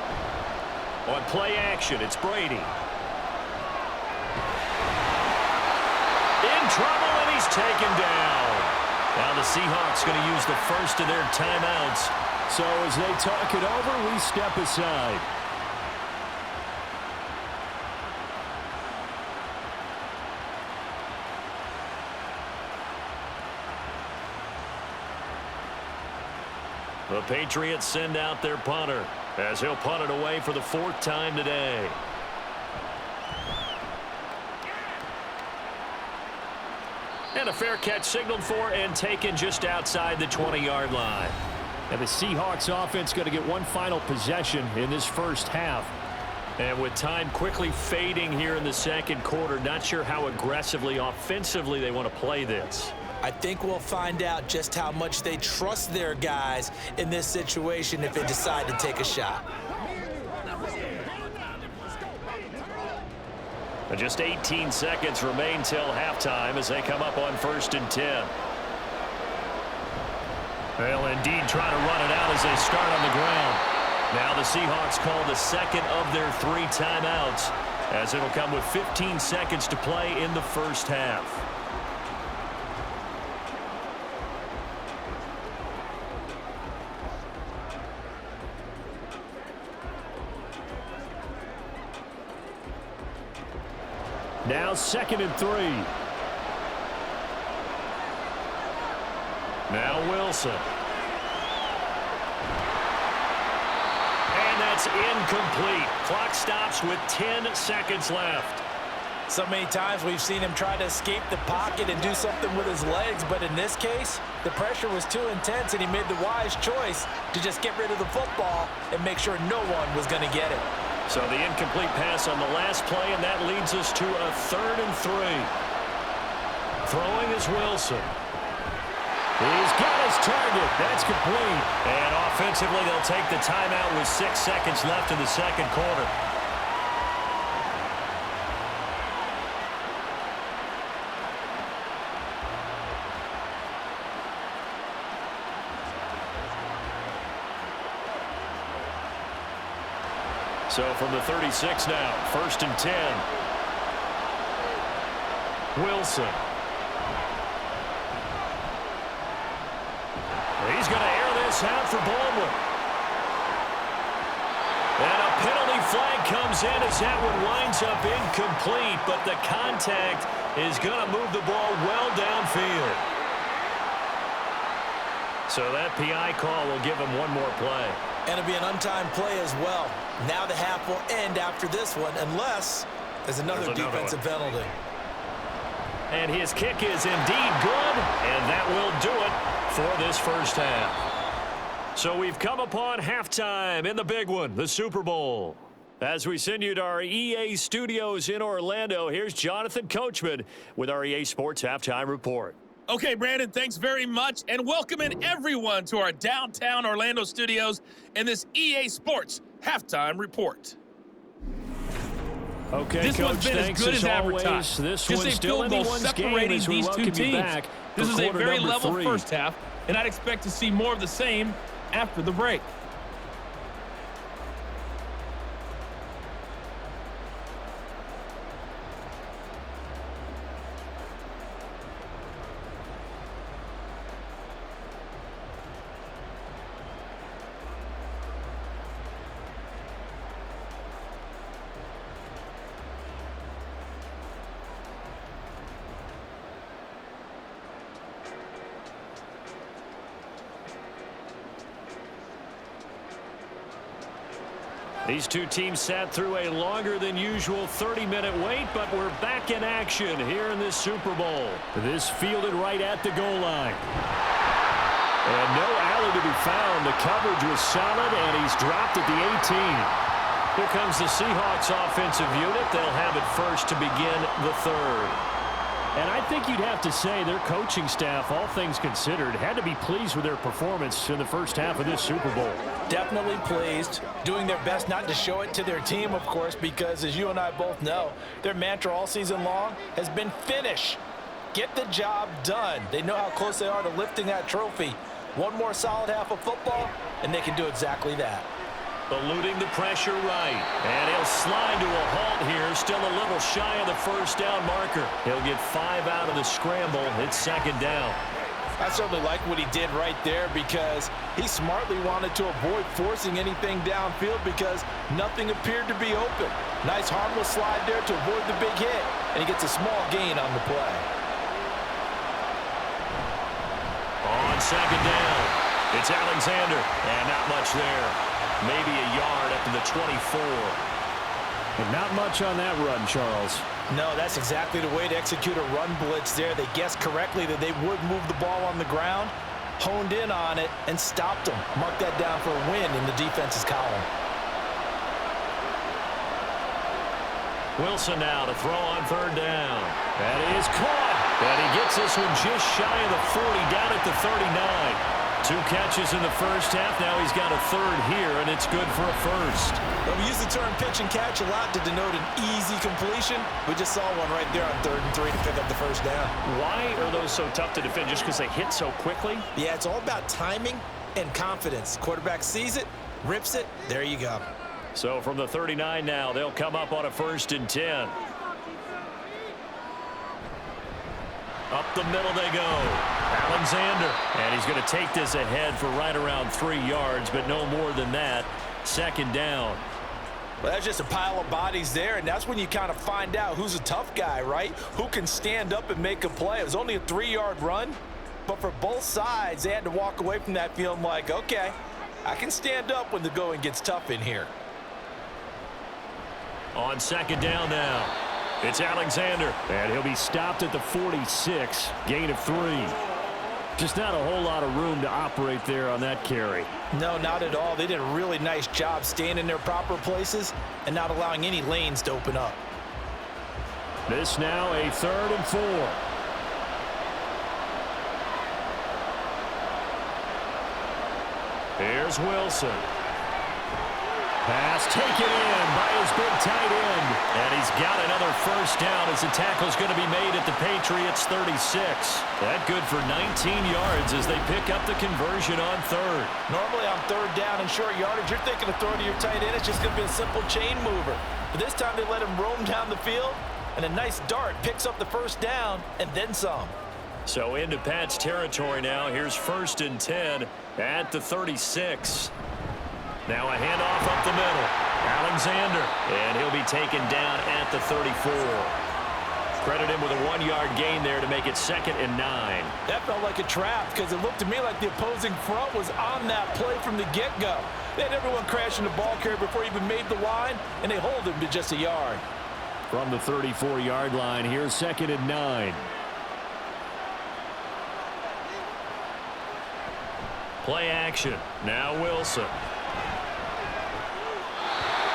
On play action, it's Brady. In trouble, and he's taken down. Now the Seahawks going to use the first of their timeouts. So as they talk it over, we step aside. The Patriots send out their punter as he'll punt it away for the 4th time today. And a fair catch signaled for and taken just outside the 20-yard line. And the Seahawks offense going to get one final possession in this first half. And with time quickly fading here in the second quarter, not sure how aggressively, offensively they want to play this. I think we'll find out just how much they trust their guys in this situation if they decide to take a shot. Just 18 seconds remain till halftime as they come up on 1st and 10. They'll indeed try to run it out as they start on the ground. Now the Seahawks call the second of their 3 timeouts as it'll come with 15 seconds to play in the first half. Now 2nd and 3. Now Wilson. And that's incomplete. Clock stops with 10 seconds left. So many times we've seen him try to escape the pocket and do something with his legs, but in this case, the pressure was too intense and he made the wise choice to just get rid of the football and make sure no one was going to get it. So the incomplete pass on the last play, and that leads us to a 3rd and 3. Throwing is Wilson. He's got his target. That's complete. And offensively, they'll take the timeout with 6 seconds left in the second quarter. So from the 36 now, 1st and 10. Wilson. He's going to air this out for Baldwin. And a penalty flag comes in as that one winds up incomplete, but the contact is going to move the ball well downfield. So that PI call will give him one more play. And it'll be an untimed play as well. Now the half will end after this one, unless there's another defensive penalty. And his kick is indeed good, and that will do it for this first half. So we've come upon halftime in the big one, the Super Bowl. As we send you to our EA studios in Orlando, here's Jonathan Coachman with our EA Sports Halftime Report. Okay, Brandon, thanks very much, and welcome in everyone to our downtown Orlando studios in this EA Sports Halftime Report. Okay, this Coach, one's been thanks as good as always. advertised. This Just one's a still field goal anyone's game separating as we these two welcome you teams. back This for is a quarter very number level 3. first half, and I'd expect to see more of the same after the break. These two teams sat through a longer than usual 30-minute wait, but we're back in action here in this Super Bowl. This fielded right at the goal line. And no alley to be found. The coverage was solid, and he's dropped at the 18. Here comes the Seahawks offensive unit. They'll have it first to begin the third. And I think you'd have to say their coaching staff, all things considered, had to be pleased with their performance in the first half of this Super Bowl. Definitely pleased, doing their best not to show it to their team, of course, because as you and I both know, their mantra all season long has been finish. Get the job done. They know how close they are to lifting that trophy. One more solid half of football, and they can do exactly that. Eluding the pressure right. And he'll slide to a halt here. Still a little shy of the first down marker. He'll get 5 out of the scramble. It's second down. I certainly like what he did right there because he smartly wanted to avoid forcing anything downfield because nothing appeared to be open. Nice harmless slide there to avoid the big hit, and he gets a small gain on the play. On second down, it's Alexander, and not much there. Maybe a yard up to the 24. And not much on that run, Charles. No, that's exactly the way to execute a run blitz there. They guessed correctly that they would move the ball on the ground, honed in on it, and stopped them. Mark that down for a win in the defense's column. Wilson now to throw on third down. That is caught. And he gets this one just shy of the 40, down at the 39. 2 catches in the first half. Now he's got a third here, and it's good for a first. Well, we use the term pitch and catch a lot to denote an easy completion. We just saw one right there on 3rd and 3 to pick up the first down. Why are those so tough to defend? Just because they hit so quickly? Yeah, it's all about timing and confidence. Quarterback sees it, rips it, there you go. So from the 39 now, they'll come up on a 1st and 10. Up the middle they go. Alexander. And he's going to take this ahead for right around 3 yards, but no more than that. Second down. Well, that's just a pile of bodies there, and that's when you kind of find out who's a tough guy, right? Who can stand up and make a play. It was only a 3-yard run, but for both sides, they had to walk away from that feeling like, okay, I can stand up when the going gets tough in here. On second down now, it's Alexander. And he'll be stopped at the 46, gain of 3. Just not a whole lot of room to operate there on that carry. No, not at all. They did a really nice job staying in their proper places and not allowing any lanes to open up. This now a 3rd and 4. Here's Wilson. Pass taken in by his big tight end. And he's got another first down as the tackle's going to be made at the Patriots 36. That good for 19 yards as they pick up the conversion on 3rd. Normally on 3rd down and short yardage, you're thinking of throwing to your tight end. It's just going to be a simple chain mover. But this time they let him roam down the field, and a nice dart picks up the first down and then some. So into Pat's territory now. Here's 1st and 10 at the 36. Now a handoff up the middle. Alexander. And he'll be taken down at the 34. Credit him with a 1-yard gain there to make it 2nd and 9. That felt like a trap because it looked to me like the opposing front was on that play from the get-go. They had everyone crashing the ball carrier before he even made the line, and they hold him to just a yard. From the 34-yard line, here's 2nd and 9. Play action. Now Wilson.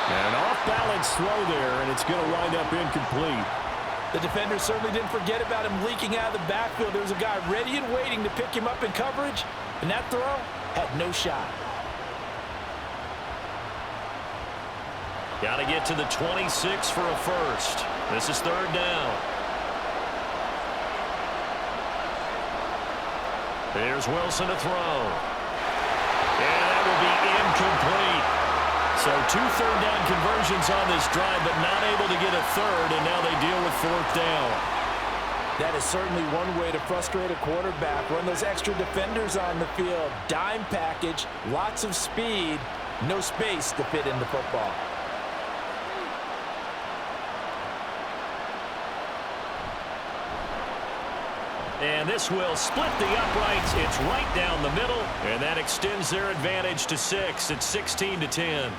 An off-balance throw there, and it's going to wind up incomplete. The defender certainly didn't forget about him leaking out of the backfield. There was a guy ready and waiting to pick him up in coverage, and that throw had no shot. Got to get to the 26 for a first. This is third down. There's Wilson to throw. And that will be incomplete. So 2 third-down conversions on this drive, but not able to get a third, and now they deal with fourth down. That is certainly one way to frustrate a quarterback. Run those extra defenders on the field. Dime package, lots of speed, no space to fit into football. And this will split the uprights. It's right down the middle, and that extends their advantage to 6. It's 16-10.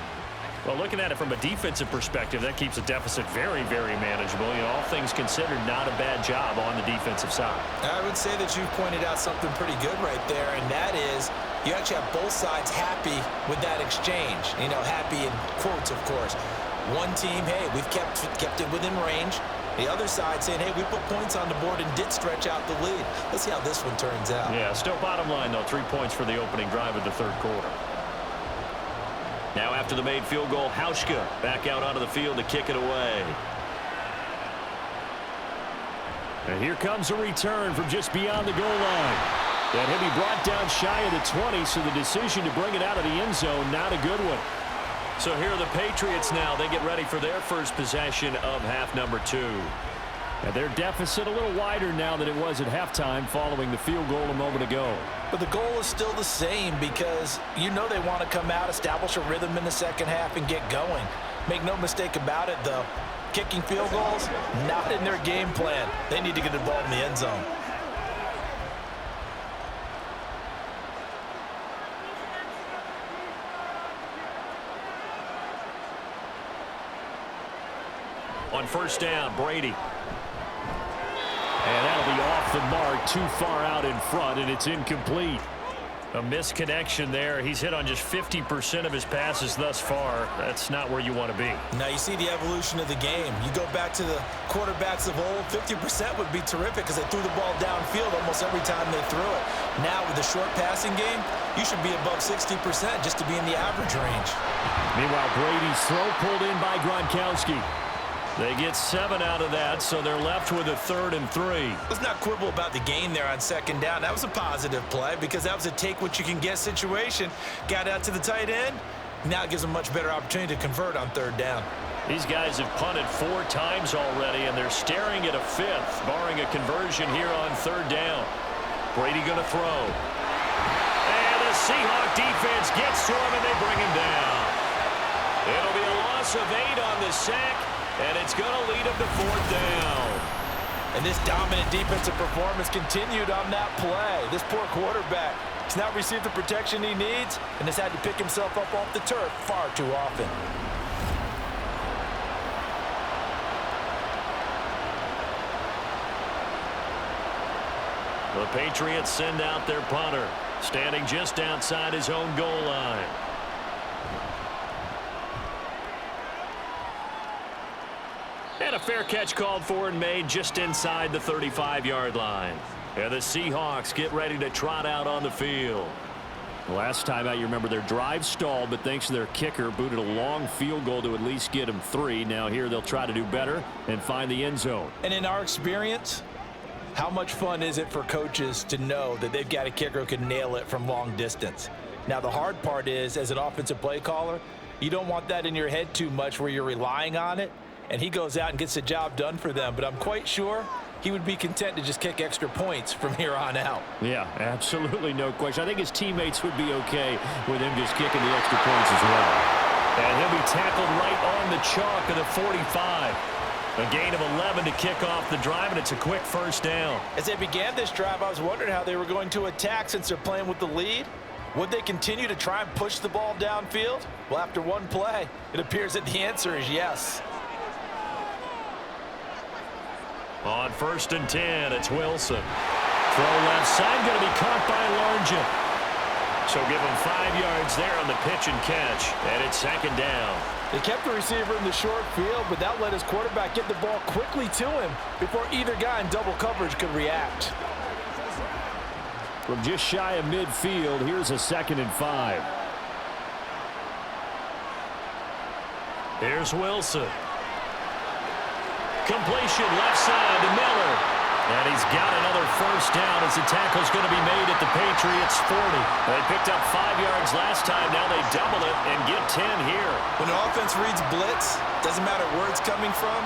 Well, looking at it from a defensive perspective, that keeps the deficit very, very manageable. You know, all things considered, not a bad job on the defensive side. I would say that you pointed out something pretty good right there, and that is you actually have both sides happy with that exchange. You know, happy in quotes, of course. One team, hey, we've kept it within range. The other side saying, hey, we put points on the board and did stretch out the lead. Let's see how this one turns out. Yeah, still bottom line, though, 3 points for the opening drive of the third quarter. Now after the made field goal, Hauschka back out onto the field to kick it away. And here comes a return from just beyond the goal line. And he'll be brought down shy of the 20, so the decision to bring it out of the end zone, not a good one. So here are the Patriots now. They get ready for their first possession of half number 2. And their deficit a little wider now than it was at halftime following the field goal a moment ago. But the goal is still the same because you know they want to come out, establish a rhythm in the second half, and get going. Make no mistake about it, though. Kicking field goals, not in their game plan. They need to get the ball in the end zone. On first down, Brady. And that'll be off the mark, too far out in front, and it's incomplete. A misconnection there. He's hit on just 50% of his passes thus far. That's not where you want to be. Now you see the evolution of the game. You go back to the quarterbacks of old, 50% would be terrific because they threw the ball downfield almost every time they threw it. Now with the short passing game, you should be above 60% just to be in the average range. Meanwhile, Brady's throw pulled in by Gronkowski. They get 7 out of that, so they're left with a 3rd and 3. Let's not quibble about the gain there on second down. That was a positive play because that was a take-what-you-can-get situation. Got out to the tight end. Now it gives them a much better opportunity to convert on third down. These guys have punted 4 times already, and they're staring at a 5th, barring a conversion here on third down. Brady going to throw. And the Seahawk defense gets to him, and they bring him down. It'll be a loss of 8 on the sack. And it's going to lead him to fourth down. And this dominant defensive performance continued on that play. This poor quarterback has not received the protection he needs and has had to pick himself up off the turf far too often. The Patriots send out their punter, standing just outside his own goal line. And a fair catch called for and made just inside the 35-yard line. And the Seahawks get ready to trot out on the field. Last time out, you remember their drive stalled, but thanks to their kicker, booted a long field goal to at least get them 3. Now here they'll try to do better and find the end zone. And in our experience, how much fun is it for coaches to know that they've got a kicker who can nail it from long distance? Now the hard part is, as an offensive play caller, you don't want that in your head too much where you're relying on it. And he goes out and gets the job done for them. But I'm quite sure he would be content to just kick extra points from here on out. Yeah, absolutely no question. I think his teammates would be okay with him just kicking the extra points as well. And he'll be tackled right on the chalk of the 45. A gain of 11 to kick off the drive, and it's a quick first down. As they began this drive, I was wondering how they were going to attack since they're playing with the lead. Would they continue to try and push the ball downfield? Well, after one play, it appears that the answer is yes. On 1st and 10, it's Wilson. Throw left side, going to be caught by Largent. So give him 5 yards there on the pitch and catch, and it's second down. They kept the receiver in the short field, but that let his quarterback get the ball quickly to him before either guy in double coverage could react. From just shy of midfield, here's a 2nd and 5. Here's Wilson. Completion left side to Miller. And he's got another first down as the tackle's going to be made at the Patriots 40. They picked up 5 yards last time. Now they double it and get 10 here. When the offense reads blitz, doesn't matter where it's coming from,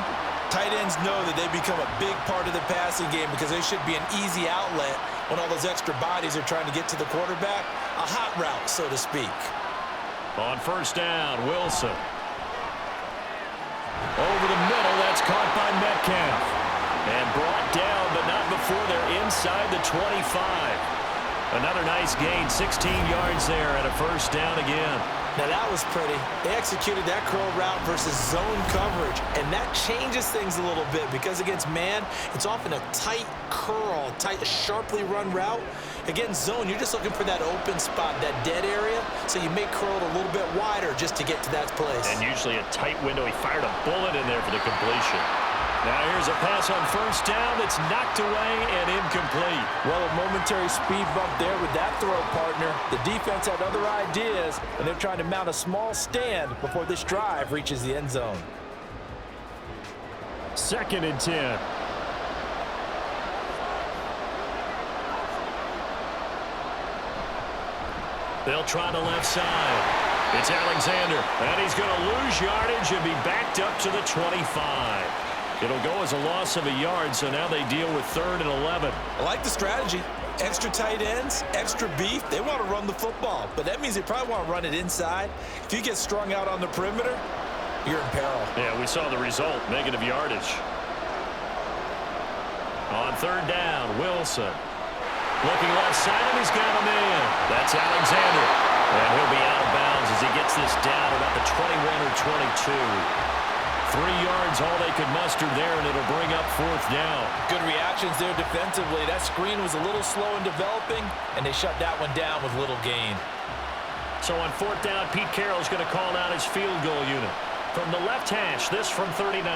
tight ends know that they become a big part of the passing game because they should be an easy outlet when all those extra bodies are trying to get to the quarterback. A hot route, so to speak. On first down, Wilson. Over the middle, that's caught by Metcalf. And brought down, but not before they're inside the 25. Another nice gain, 16 yards there, and a first down again. Now that was pretty. They executed that curl route versus zone coverage, and that changes things a little bit because against man, it's often a tight curl, tight, sharply run route. Against zone, you're just looking for that open spot, that dead area, so you make curl a little bit wider just to get to that place. And usually a tight window. He fired a bullet in there for the completion. Now here's a pass on first down that's knocked away and incomplete. Well, a momentary speed bump there with that throw, partner. The defense had other ideas, and they're trying to mount a small stand before this drive reaches the end zone. 2nd and 10. They'll try the left side. It's Alexander, and he's going to lose yardage and be backed up to the 25. It'll go as a loss of a yard, so now they deal with 3rd and 11. I like the strategy. Extra tight ends, extra beef. They want to run the football, but that means they probably want to run it inside. If you get strung out on the perimeter, you're in peril. Yeah, we saw the result, negative yardage. On 3rd down, Wilson. Looking left side, he's got him in. That's Alexander. And he'll be out of bounds as he gets this down about the 21 or 22. 3 yards, all they could muster there, and it'll bring up 4th down. Good reactions there defensively. That screen was a little slow in developing, and they shut that one down with little gain. So on 4th down, Pete Carroll's going to call out his field goal unit. From the left hash, this from 39.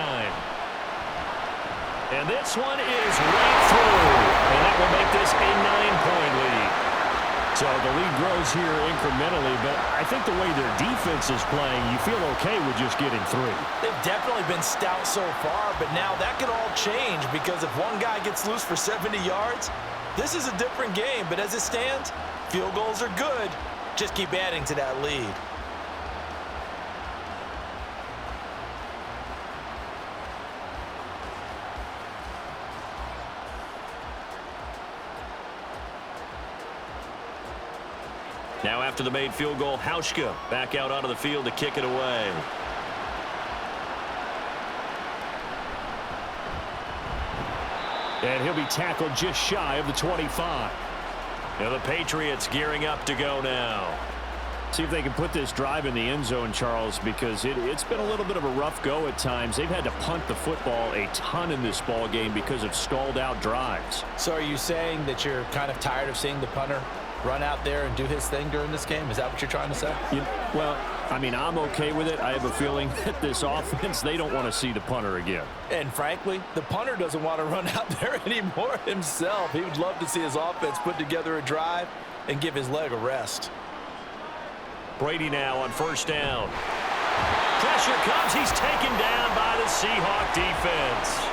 And this one is right through. And that will make this a 9-point lead. So the lead grows here incrementally, but I think the way their defense is playing, you feel okay with just getting 3. They've definitely been stout so far, but now that could all change because if one guy gets loose for 70 yards, this is a different game. But as it stands, field goals are good. Just keep adding to that lead. Now after the made field goal, Hauschka back out onto the field to kick it away. And he'll be tackled just shy of the 25. Now the Patriots gearing up to go now. See if they can put this drive in the end zone, Charles, because it's been a little bit of a rough go at times. They've had to punt the football a ton in this ball game because of stalled out drives. So are you saying that you're kind of tired of seeing the punter run out there and do his thing during this game? Is that what you're trying to say? Well, I mean, I'm okay with it. I have a feeling that this offense, they don't want to see the punter again. And frankly, the punter doesn't want to run out there anymore himself. He would love to see his offense put together a drive and give his leg a rest. Brady now on 1st down. Pressure comes. He's taken down by the Seahawks defense.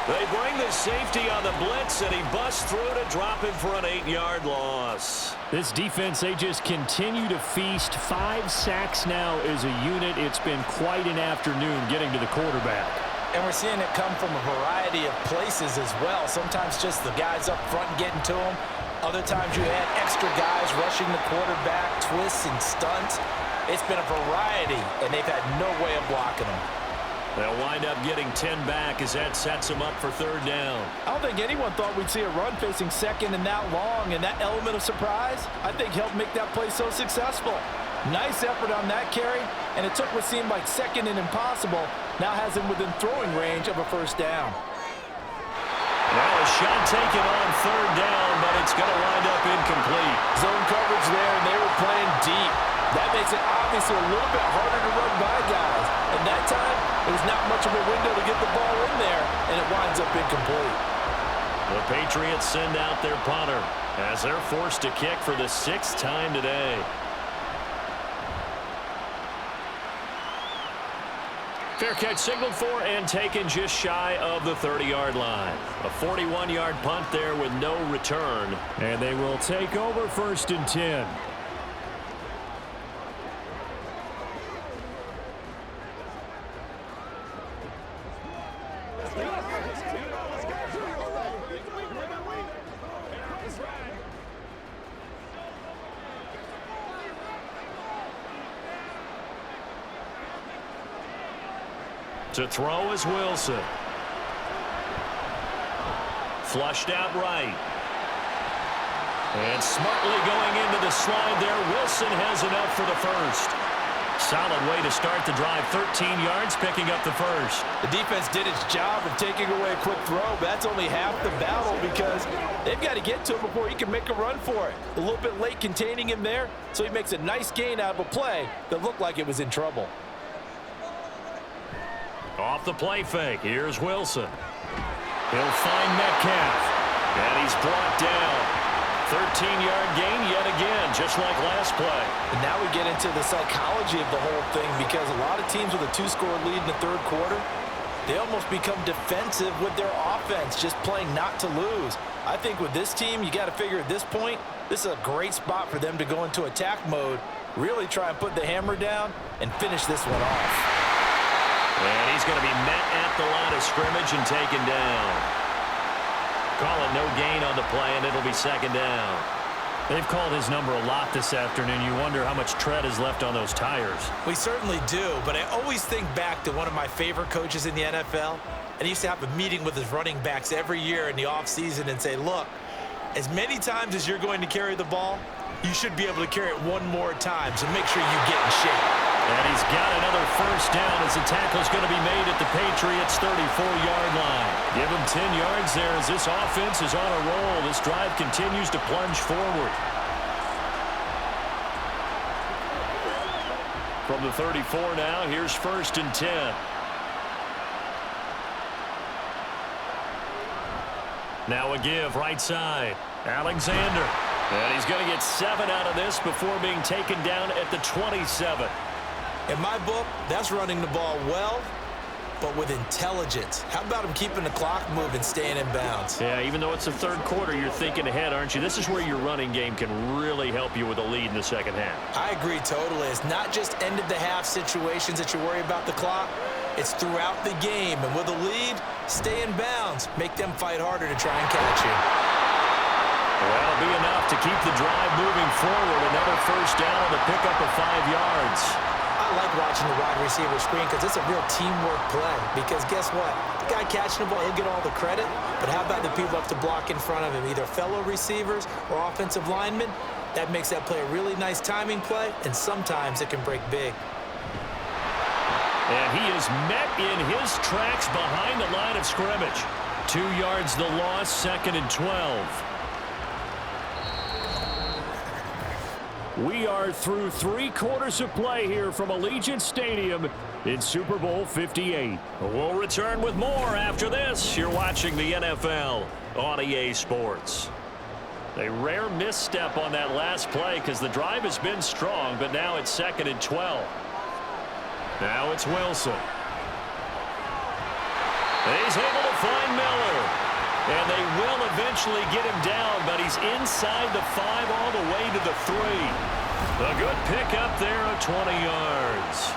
They bring the safety on the blitz, and he busts through to drop him for an 8-yard loss. This defense, they just continue to feast. 5 sacks now as a unit. It's been quite an afternoon getting to the quarterback. And we're seeing it come from a variety of places as well. Sometimes just the guys up front getting to him. Other times you had extra guys rushing the quarterback, twists and stunts. It's been a variety, and they've had no way of blocking him. They'll wind up getting 10 back as that sets them up for 3rd down. I don't think anyone thought we'd see a run facing 2nd and that long, and that element of surprise, I think, helped make that play so successful. Nice effort on that carry, and it took what seemed like 2nd and impossible, now has him within throwing range of a 1st down. Now a shot taken on third down, but it's going to wind up incomplete. Zone coverage there, and they were playing deep. That makes it obviously a little bit harder to run by guys. And that time, it was not much of a window to get the ball in there, and it winds up incomplete. The Patriots send out their punter as they're forced to kick for the 6th time today. Fair catch signaled for and taken just shy of the 30-yard line. A 41-yard punt there with no return. And they will take over 1st and 10. To throw is Wilson. Flushed out right. And smartly going into the slide there. Wilson has enough for the first. Solid way to start the drive. 13 yards, picking up the first. The defense did its job of taking away a quick throw, but that's only half the battle because they've got to get to him before he can make a run for it. A little bit late containing him there, so he makes a nice gain out of a play that looked like it was in trouble. Off the play fake, here's Wilson. He'll find Metcalf, and he's brought down. 13-yard gain yet again, just like last play. And now we get into the psychology of the whole thing because a lot of teams with a 2-score lead in the 3rd quarter, they almost become defensive with their offense, just playing not to lose. I think with this team, you got to figure at this point, this is a great spot for them to go into attack mode, really try and put the hammer down and finish this one off. And he's going to be met at the line of scrimmage and taken down. Call it no gain on the play, and it'll be 2nd down. They've called his number a lot this afternoon. You wonder how much tread is left on those tires. We certainly do, but I always think back to one of my favorite coaches in the NFL, and he used to have a meeting with his running backs every year in the offseason and say, look, as many times as you're going to carry the ball, you should be able to carry it one more time, so make sure you get in shape. And he's got another first down as the tackle's going to be made at the Patriots' 34-yard line. Give him 10 yards there as this offense is on a roll. This drive continues to plunge forward. From the 34 now, here's 1st and 10. Now a give right side. Alexander. And he's going to get 7 out of this before being taken down at the 27. In my book, that's running the ball well, but with intelligence. How about him keeping the clock moving, staying in bounds? Yeah, even though it's the 3rd quarter, you're thinking ahead, aren't you? This is where your running game can really help you with a lead in the 2nd half. I agree totally. It's not just end-of-the-half situations that you worry about the clock. It's throughout the game. And with a lead, stay in bounds. Make them fight harder to try and catch you. Well, that'll be enough to keep the drive moving forward. Another first down to pick up of 5 yards. I like watching the wide receiver screen because it's a real teamwork play. Because guess what? The guy catching the ball, he'll get all the credit. But how about the people up to block in front of him, either fellow receivers or offensive linemen? That makes that play a really nice timing play, and sometimes it can break big. And he is met in his tracks behind the line of scrimmage. 2 yards the loss, 2nd and 12. We are through 3 quarters of play here from Allegiant Stadium in Super Bowl 58. We'll return with more after this. You're watching the NFL on EA Sports. A rare misstep on that last play because the drive has been strong, but now it's 2nd and 12. Now it's Wilson. He's able to find Miller. And they will eventually get him down, but he's inside the 5 all the way to the 3. A good pickup there of 20 yards.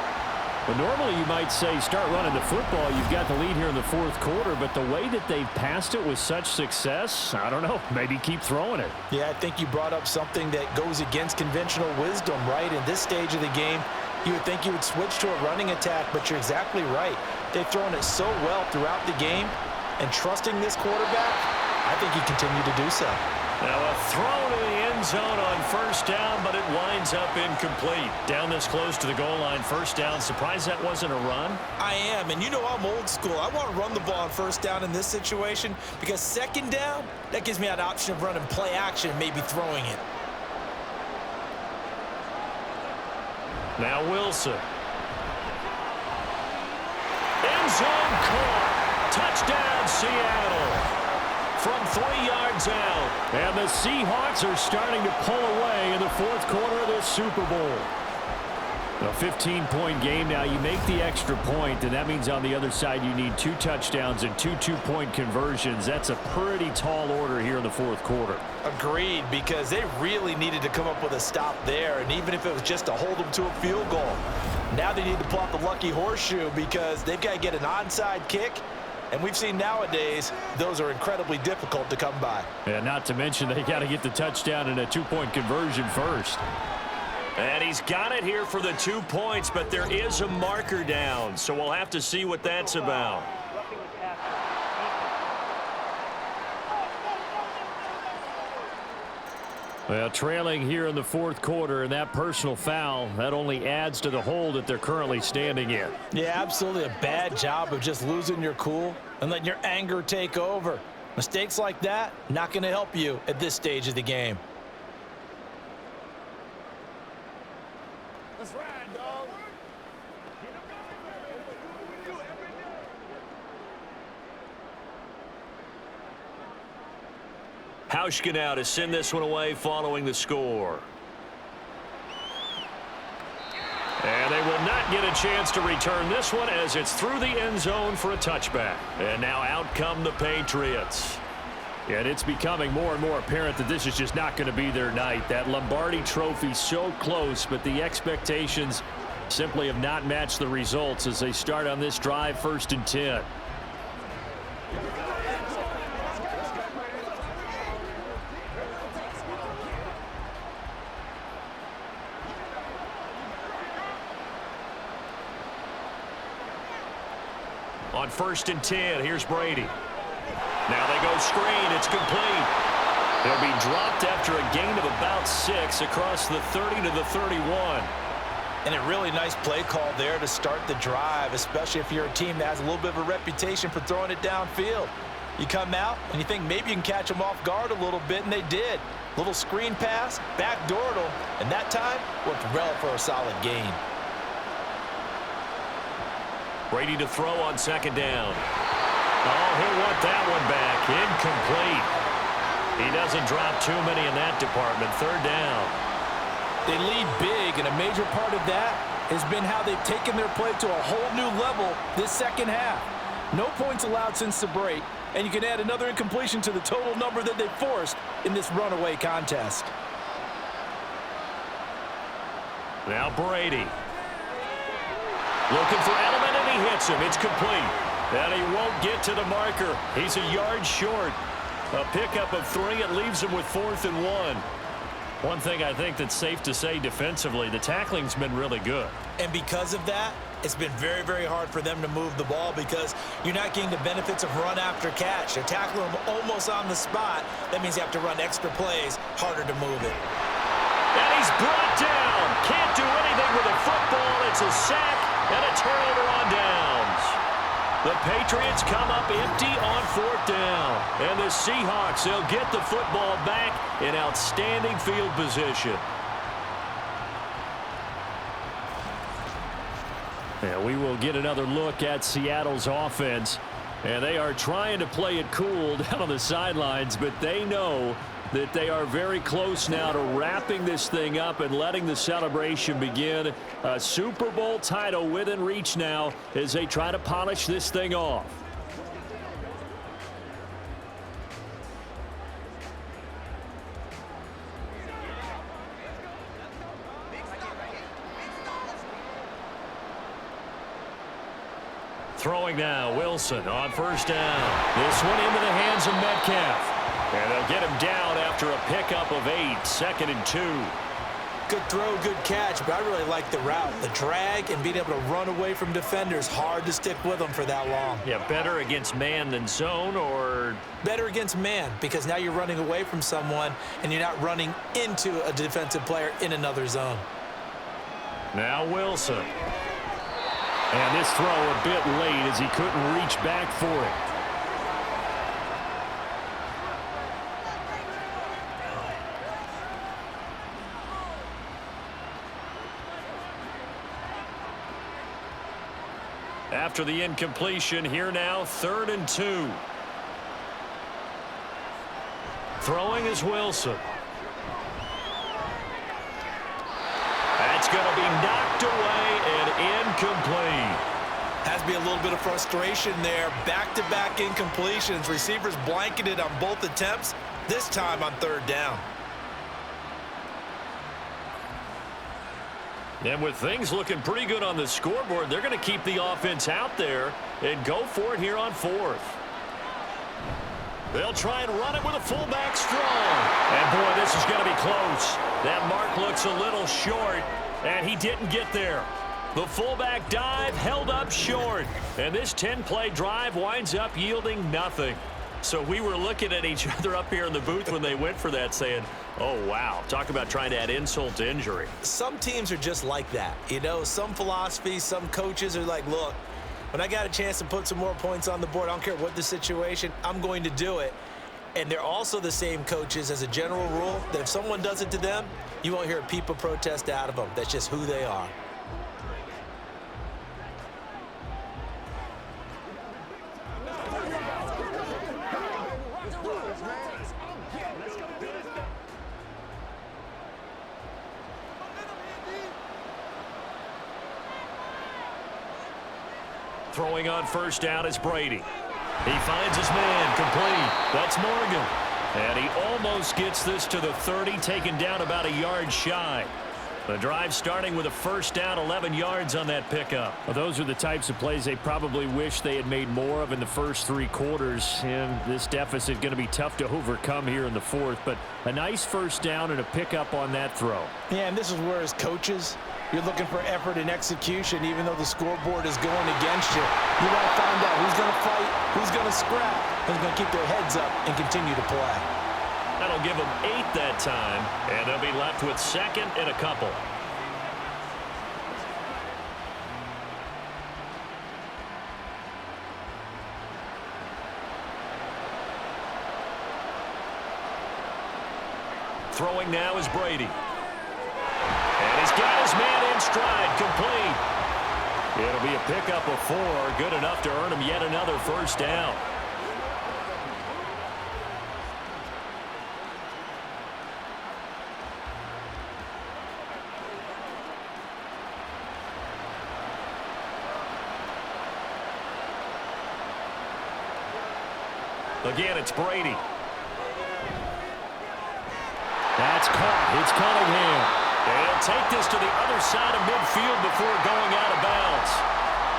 Well, normally you might say start running the football. You've got the lead here in the 4th quarter, but the way that they've passed it with such success, I don't know, maybe keep throwing it. Yeah, I think you brought up something that goes against conventional wisdom, right? In this stage of the game, you would think you would switch to a running attack, but you're exactly right. They've thrown it so well throughout the game. And trusting this quarterback, I think he continued to do so. Now a throw to the end zone on first down, but it winds up incomplete. Down this close to the goal line, first down. Surprised that wasn't a run? I am, and you know I'm old school. I want to run the ball on first down in this situation because second down, that gives me an option of running play action and maybe throwing it. Now Wilson. End zone caught. Touchdown, Seattle. From 3 yards out. And the Seahawks are starting to pull away in the fourth quarter of this Super Bowl. A 15-point game now. You make the extra point, and that means on the other side you need 2 touchdowns and 2 two-point conversions. That's a pretty tall order here in the fourth quarter. Agreed, because they really needed to come up with a stop there, and even if it was just to hold them to a field goal. Now they need to pull out the lucky horseshoe because they've got to get an onside kick. And we've seen nowadays, those are incredibly difficult to come by. And not to mention, they got to get the touchdown and a 2-point conversion first. And he's got it here for the 2 points, but there is a marker down, so we'll have to see what that's about. Well, trailing here in the fourth quarter, and that personal foul, that only adds to the hole that they're currently standing in. Yeah, absolutely a bad job of just losing your cool and letting your anger take over. Mistakes like that, not going to help you at this stage of the game. Let's ride, dog. Hauschka now to send this one away following the score. And they will not get a chance to return this one as it's through the end zone for a touchback. And now out come the Patriots. And it's becoming more and more apparent that this is just not going to be their night. That Lombardi trophy so close, but the expectations simply have not matched the results as they start on this drive, 1st and 10. On 1st and 10, here's Brady. Now they go screen. It's complete. He'll be dropped after a gain of about 6 across the 30 to the 31. And a really nice play call there to start the drive, especially if you're a team that has a little bit of a reputation for throwing it downfield. You come out and you think maybe you can catch them off guard a little bit, and they did. Little screen pass, backdoored them, and that time worked well for a solid gain. Brady to throw on 2nd down. Oh, he'll want that one back. Incomplete. He doesn't drop too many in that department. 3rd down. They lead big, and a major part of that has been how they've taken their play to a whole new level this second half. No points allowed since the break, and you can add another incompletion to the total number that they forced in this runaway contest. Now Brady. Looking for Edelman, and he hits him. It's complete. And he won't get to the marker. He's a yard short. A pickup of 3. It leaves him with 4th and 1. One thing I think that's safe to say defensively, the tackling's been really good. And because of that, it's been very, very hard for them to move the ball because you're not getting the benefits of run after catch. They're tackling them almost on the spot. That means you have to run extra plays, harder to move it. And he's brought down. Can't do anything with a football. It's a sack and a turnover on downs. The Patriots come up empty on 4th down. And the Seahawks, they'll get the football back in outstanding field position. And we will get another look at Seattle's offense. And they are trying to play it cool down on the sidelines, but they know that they are very close now to wrapping this thing up and letting the celebration begin. A Super Bowl title within reach now as they try to polish this thing off. Throwing now, Wilson on 1st down. This one into the hands of Metcalf. And they'll get him down after a pickup of 8, 2nd and 2. Good throw, good catch, but I really like the route. The drag and being able to run away from defenders, hard to stick with them for that long. Yeah, better against man than zone, or? Better against man, because now you're running away from someone and you're not running into a defensive player in another zone. Now Wilson. And this throw a bit late as he couldn't reach back for it. After the incompletion, here now, 3rd and 2. Throwing is Wilson. That's going to be knocked away and incomplete. Has to be a little bit of frustration there. Back-to-back incompletions. Receivers blanketed on both attempts, this time on 3rd down. And with things looking pretty good on the scoreboard, they're going to keep the offense out there and go for it here on 4th. They'll try and run it with a fullback strong. And, boy, this is going to be close. That mark looks a little short, and he didn't get there. The fullback dive held up short, and this 10-play drive winds up yielding nothing. So we were looking at each other up here in the booth when they went for that saying, oh, wow, talk about trying to add insult to injury. Some teams are just like that. You know, some philosophies, some coaches are like, look, when I got a chance to put some more points on the board, I don't care what the situation, I'm going to do it. And they're also the same coaches as a general rule that if someone does it to them, you won't hear a peep of protest out of them. That's just who they are. Throwing on 1st down is Brady. He finds his man, complete. That's Morgan. And he almost gets this to the 30, taken down about a yard shy. The drive starting with a 1st down, 11 yards on that pickup. Well, those are the types of plays they probably wish they had made more of in the first 3 quarters. And this deficit going to be tough to overcome here in the 4th. But a nice 1st down and a pickup on that throw. Yeah, and this is where as coaches, you're looking for effort and execution, even though the scoreboard is going against you. You want to find out who's going to fight, who's going to scrap, who's going to keep their heads up and continue to play. That'll give them 8 that time, and they'll be left with 2nd and a couple. Throwing now is Brady. And he's got his man in stride, complete. It'll be a pickup of 4, good enough to earn him yet another 1st down. Again, it's Brady. That's caught. It's Cunningham. They'll take this to the other side of midfield before going out of bounds.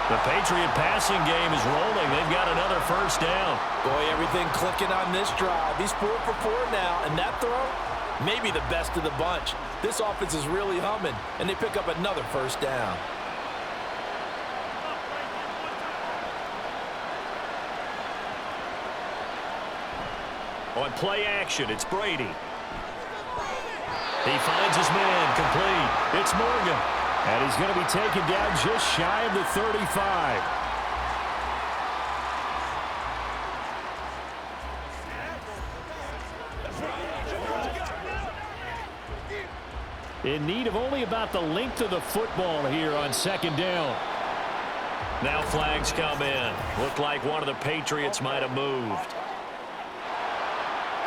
The Patriot passing game is rolling. They've got another 1st down. Boy, everything clicking on this drive. He's 4 for 4 now, and that throw, maybe the best of the bunch. This offense is really humming, and they pick up another 1st down. On play action, it's Brady. He finds his man, complete. It's Morgan. And he's going to be taken down just shy of the 35. In need of only about the length of the football here on 2nd down. Now flags come in. Looked like one of the Patriots might have moved.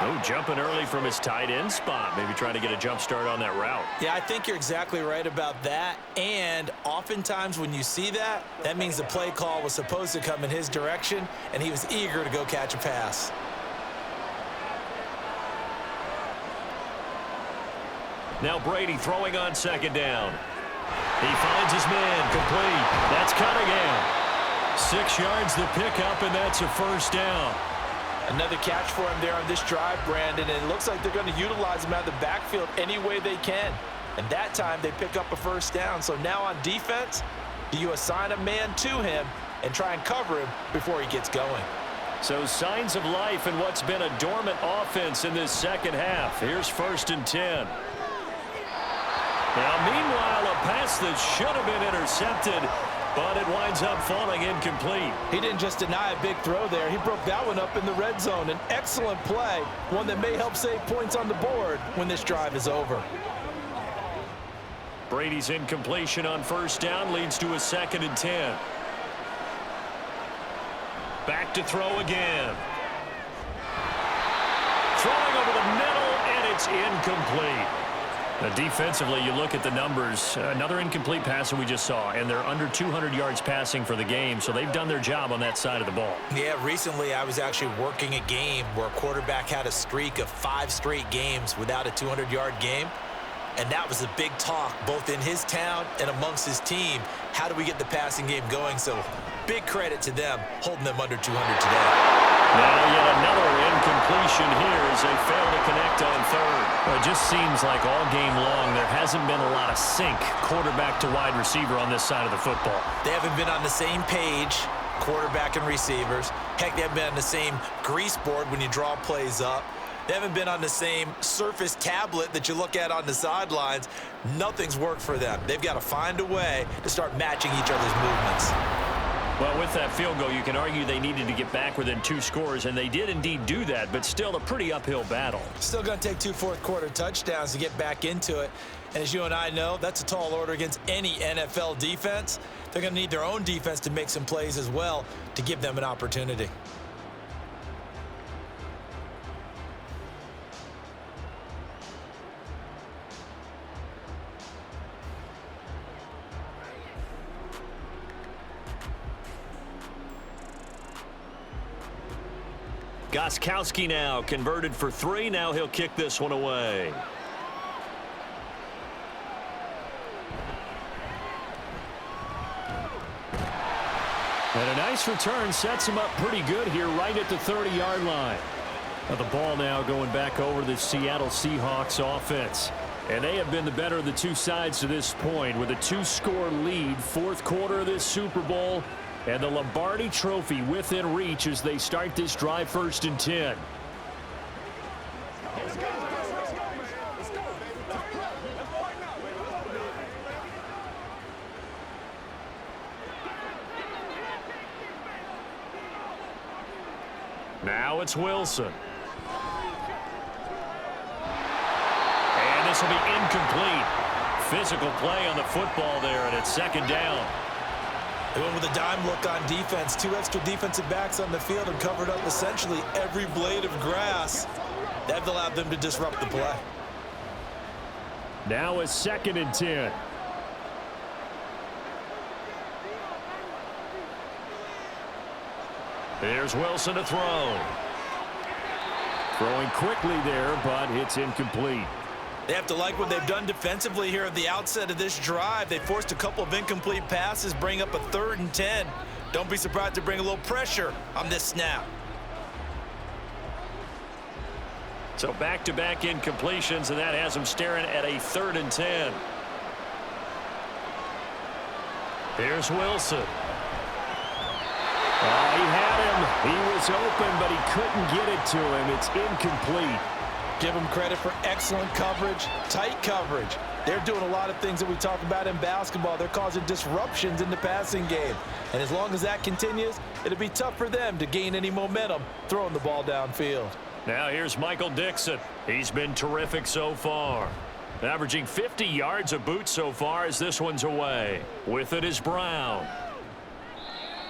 Oh, jumping early from his tight end spot. Maybe trying to get a jump start on that route. Yeah, I think you're exactly right about that. And oftentimes when you see that, that means the play call was supposed to come in his direction, and he was eager to go catch a pass. Now Brady throwing on 2nd down. He finds his man, complete. That's Cunningham. 6 yards the pickup, and that's a 1st down. Another catch for him there on this drive, Brandon, and it looks like they're going to utilize him out of the backfield any way they can. And that time they pick up a first down. So now on defense, do you assign a man to him and try and cover him before he gets going? So signs of life in what's been a dormant offense in this second half. Here's 1st and 10. Now, meanwhile, a pass that should have been intercepted, but it winds up falling incomplete. He didn't just deny a big throw there. He broke that one up in the red zone. An excellent play, one that may help save points on the board when this drive is over. Brady's incompletion on 1st down leads to a 2nd and 10. Back to throw again. Throwing over the middle, and it's incomplete. Now, defensively, you look at the numbers. Another incomplete pass that we just saw, and they're under 200 yards passing for the game, so they've done their job on that side of the ball. Yeah, recently I was actually working a game where a quarterback had a streak of 5 straight games without a 200-yard game, and that was a big talk both in his town and amongst his team. How do we get the passing game going? So big credit to them holding them under 200 today. Now yet another incompletion here as they fail to connect on 3rd. Well, it just seems like all game long there hasn't been a lot of sync quarterback to wide receiver on this side of the football. They haven't been on the same page, quarterback and receivers. Heck, they haven't been on the same grease board when you draw plays up. They haven't been on the same Surface tablet that you look at on the sidelines. Nothing's worked for them. They've got to find a way to start matching each other's movements. Well, with that field goal, you can argue they needed to get back within 2 scores, and they did indeed do that, but still a pretty uphill battle. Still going to take 2 fourth-quarter touchdowns to get back into it. And as you and I know, that's a tall order against any NFL defense. They're going to need their own defense to make some plays as well to give them an opportunity. Gostkowski now converted for 3. Now he'll kick this one away. And a nice return sets him up pretty good here right at the 30-yard line. Now the ball now going back over to the Seattle Seahawks offense. And they have been the better of the two sides to this point with a 2-score lead, 4th quarter of this Super Bowl. And the Lombardi Trophy within reach as they start this drive 1st and 10. Now it's Wilson. And this will be incomplete. Physical play on the football there, and it's 2nd down. They went with a dime look on defense. 2 extra defensive backs on the field and covered up essentially every blade of grass. That allowed them to disrupt the play. Now it's 2nd and 10. There's Wilson to throw. Throwing quickly there, but it's incomplete. They have to like what they've done defensively here at the outset of this drive. They forced a couple of incomplete passes, bring up a 3rd and 10. Don't be surprised to bring a little pressure on this snap. So back-to-back incompletions, and that has them staring at a 3rd and 10. Here's Wilson. He had him. He was open, but he couldn't get it to him. It's incomplete. Give them credit for excellent coverage, tight coverage. They're doing a lot of things that we talk about in basketball. They're causing disruptions in the passing game. And as long as that continues, it'll be tough for them to gain any momentum throwing the ball downfield. Now here's Michael Dixon. He's been terrific so far. Averaging 50 yards a boot so far as this one's away. With it is Brown.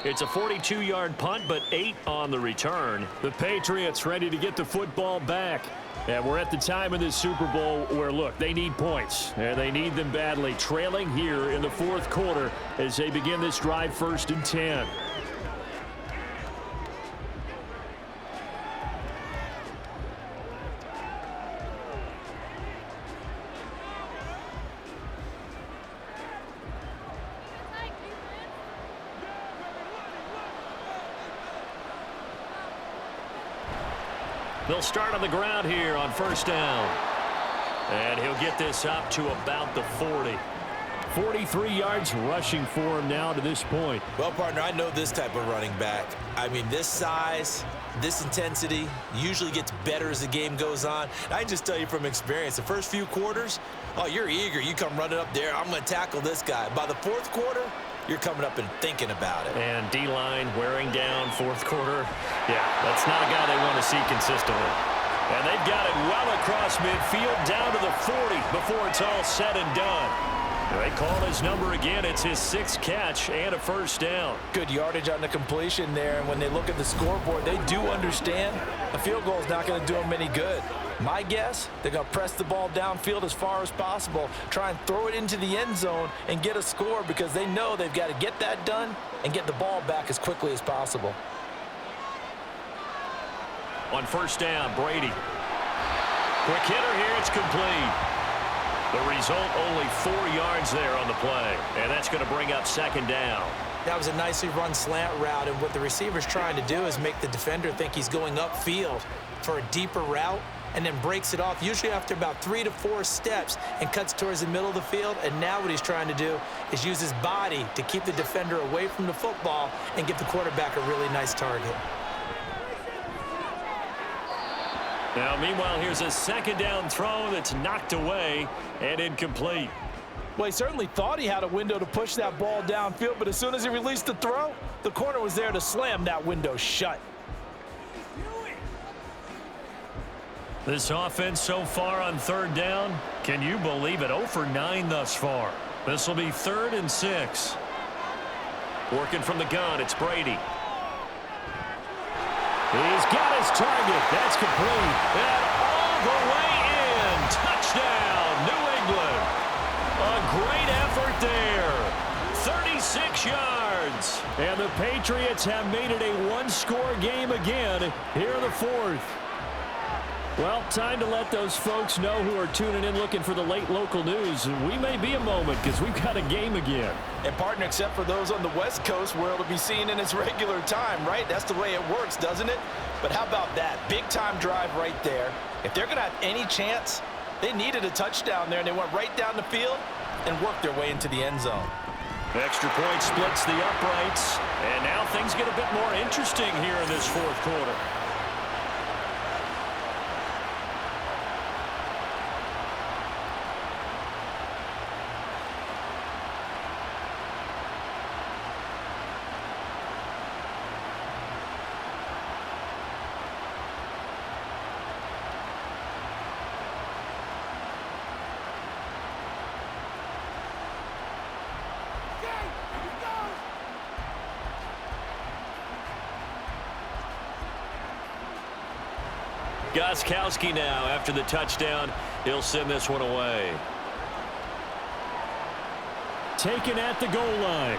It's a 42-yard punt, but 8 on the return. The Patriots ready to get the football back. And we're at the time of this Super Bowl where, look, they need points. And they need them badly. Trailing here in the 4th quarter as they begin this drive 1st and 10. They'll start on the ground here on 1st down. And he'll get this up to about the 40. 43 yards rushing for him now to this point. Well, partner, I know this type of running back. I mean, this size, this intensity usually gets better as the game goes on. And I can just tell you from experience, the first few quarters, oh, you're eager. You come running up there, I'm going to tackle this guy. By the fourth quarter, you're coming up and thinking about it. And D-line wearing down fourth quarter. Yeah, that's not a guy they want to see consistently. And they've got it well across midfield down to the 40 before it's all said and done. They call his number again. It's his 6th catch and a first down. Good yardage on the completion there, and when they look at the scoreboard, they do understand a field goal is not going to do them any good. My guess, they're going to press the ball downfield as far as possible, try and throw it into the end zone and get a score because they know they've got to get that done and get the ball back as quickly as possible. On first down, Brady. Quick hitter here, it's complete. The result, only 4 yards there on the play, and that's going to bring up second down. That was a nicely run slant route, and what the receiver's trying to do is make the defender think he's going upfield for a deeper route and then breaks it off, usually after about 3 to 4 steps, and cuts towards the middle of the field. And now what he's trying to do is use his body to keep the defender away from the football and give the quarterback a really nice target. Now, meanwhile, here's a second down throw that's knocked away and incomplete. Well, he certainly thought he had a window to push that ball downfield, but as soon as he released the throw, the corner was there to slam that window shut. This offense so far on third down, can you believe it? 0 for 9 thus far. This will be 3rd and 6. Working from the gun, it's Brady. He's got his target. That's complete. And all the way in. Touchdown, New England. A great effort there. 36 yards. And the Patriots have made it a one-score game again here in the 4th. Well, time to let those folks know who are tuning in looking for the late local news. We may be a moment because we've got a game again. And, partner, except for those on the West Coast where it'll be seen in its regular time, right? That's the way it works, doesn't it? But how about that? Big-time drive right there. If they're going to have any chance, they needed a touchdown there, and they went right down the field and worked their way into the end zone. Extra point splits the uprights, and now things get a bit more interesting here in this 4th quarter. Gostkowski now, after the touchdown, he'll send this one away. Taken at the goal line.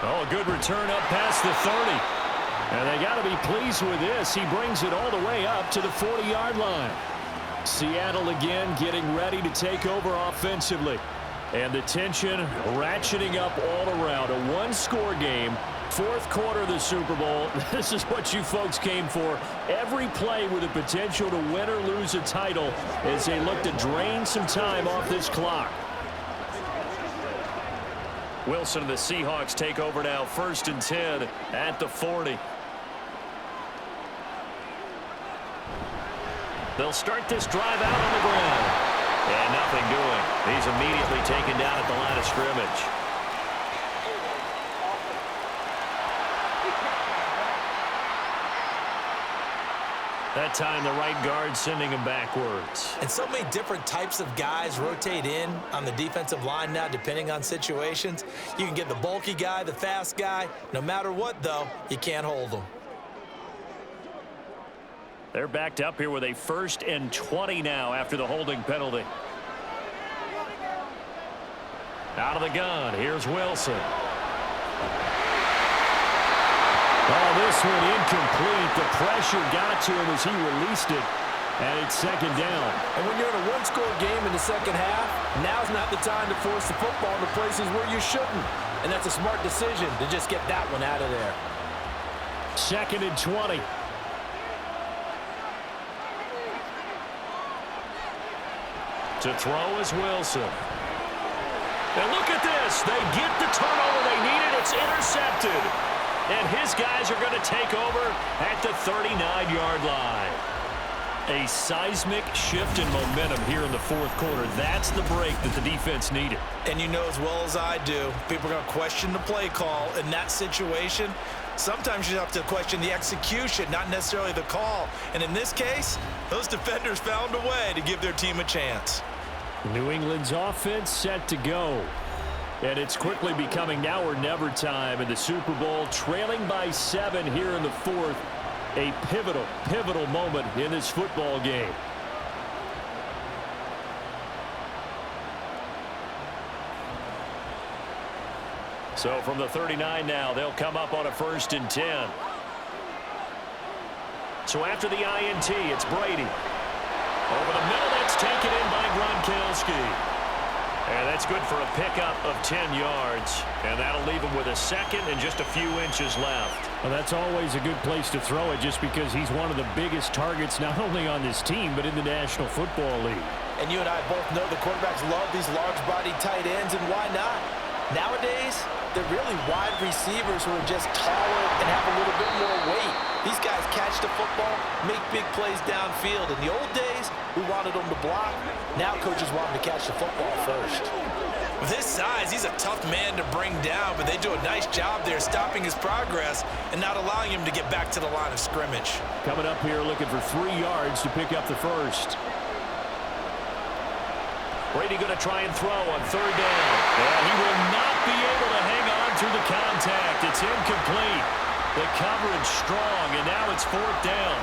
Oh, a good return up past the 30. And they got to be pleased with this. He brings it all the way up to the 40-yard line. Seattle again getting ready to take over offensively. And the tension ratcheting up all around. A one-score game. 4th quarter of the Super Bowl. This is what you folks came for. Every play with the potential to win or lose a title as they look to drain some time off this clock. Wilson and the Seahawks take over now, 1st and 10 at the 40. They'll start this drive out on the ground. And nothing doing. He's immediately taken down at the line of scrimmage. That time, the right guard sending him backwards. And so many different types of guys rotate in on the defensive line now, depending on situations. You can get the bulky guy, the fast guy. No matter what, though, you can't hold them. They're backed up here with a 1st and 20 now after the holding penalty. Out of the gun, here's Wilson. Oh, this one incomplete. The pressure got to him as he released it, and it's 2nd down. And when you're in a one-score game in the second half, now's not the time to force the football into places where you shouldn't. And that's a smart decision to just get that one out of there. 2nd and 20. To throw is Wilson. And look at this. They get the turnover they needed. It's intercepted. And his guys are going to take over at the 39-yard line. A seismic shift in momentum here in the fourth quarter. That's the break that the defense needed. And you know as well as I do, people are going to question the play call in that situation. Sometimes you have to question the execution, not necessarily the call. And in this case, those defenders found a way to give their team a chance. New England's offense set to go. And it's quickly becoming now or never time in the Super Bowl, trailing by 7 here in the fourth. A pivotal moment in this football game. So from the 39 now, they'll come up on a 1st and 10. So after the INT, it's Brady. Over the middle, that's taken in by Gronkowski. And that's good for a pickup of 10 yards. And that'll leave him with a second and just a few inches left. Well, that's always a good place to throw it just because he's one of the biggest targets not only on this team but in the National Football League. And you and I both know the quarterbacks love these large-bodied tight ends, and why not? Nowadays, they're really wide receivers who are just taller and have a little bit more weight. These guys catch the football, make big plays downfield. In the old days, we wanted them to block. Now coaches want them to catch the football first. With his size, he's a tough man to bring down, but they do a nice job there stopping his progress and not allowing him to get back to the line of scrimmage. Coming up here looking for 3 yards to pick up the first. Brady going to try and throw on 3rd down. And he will not be able to hang on through the contact. It's incomplete. The coverage strong, and now it's 4th down.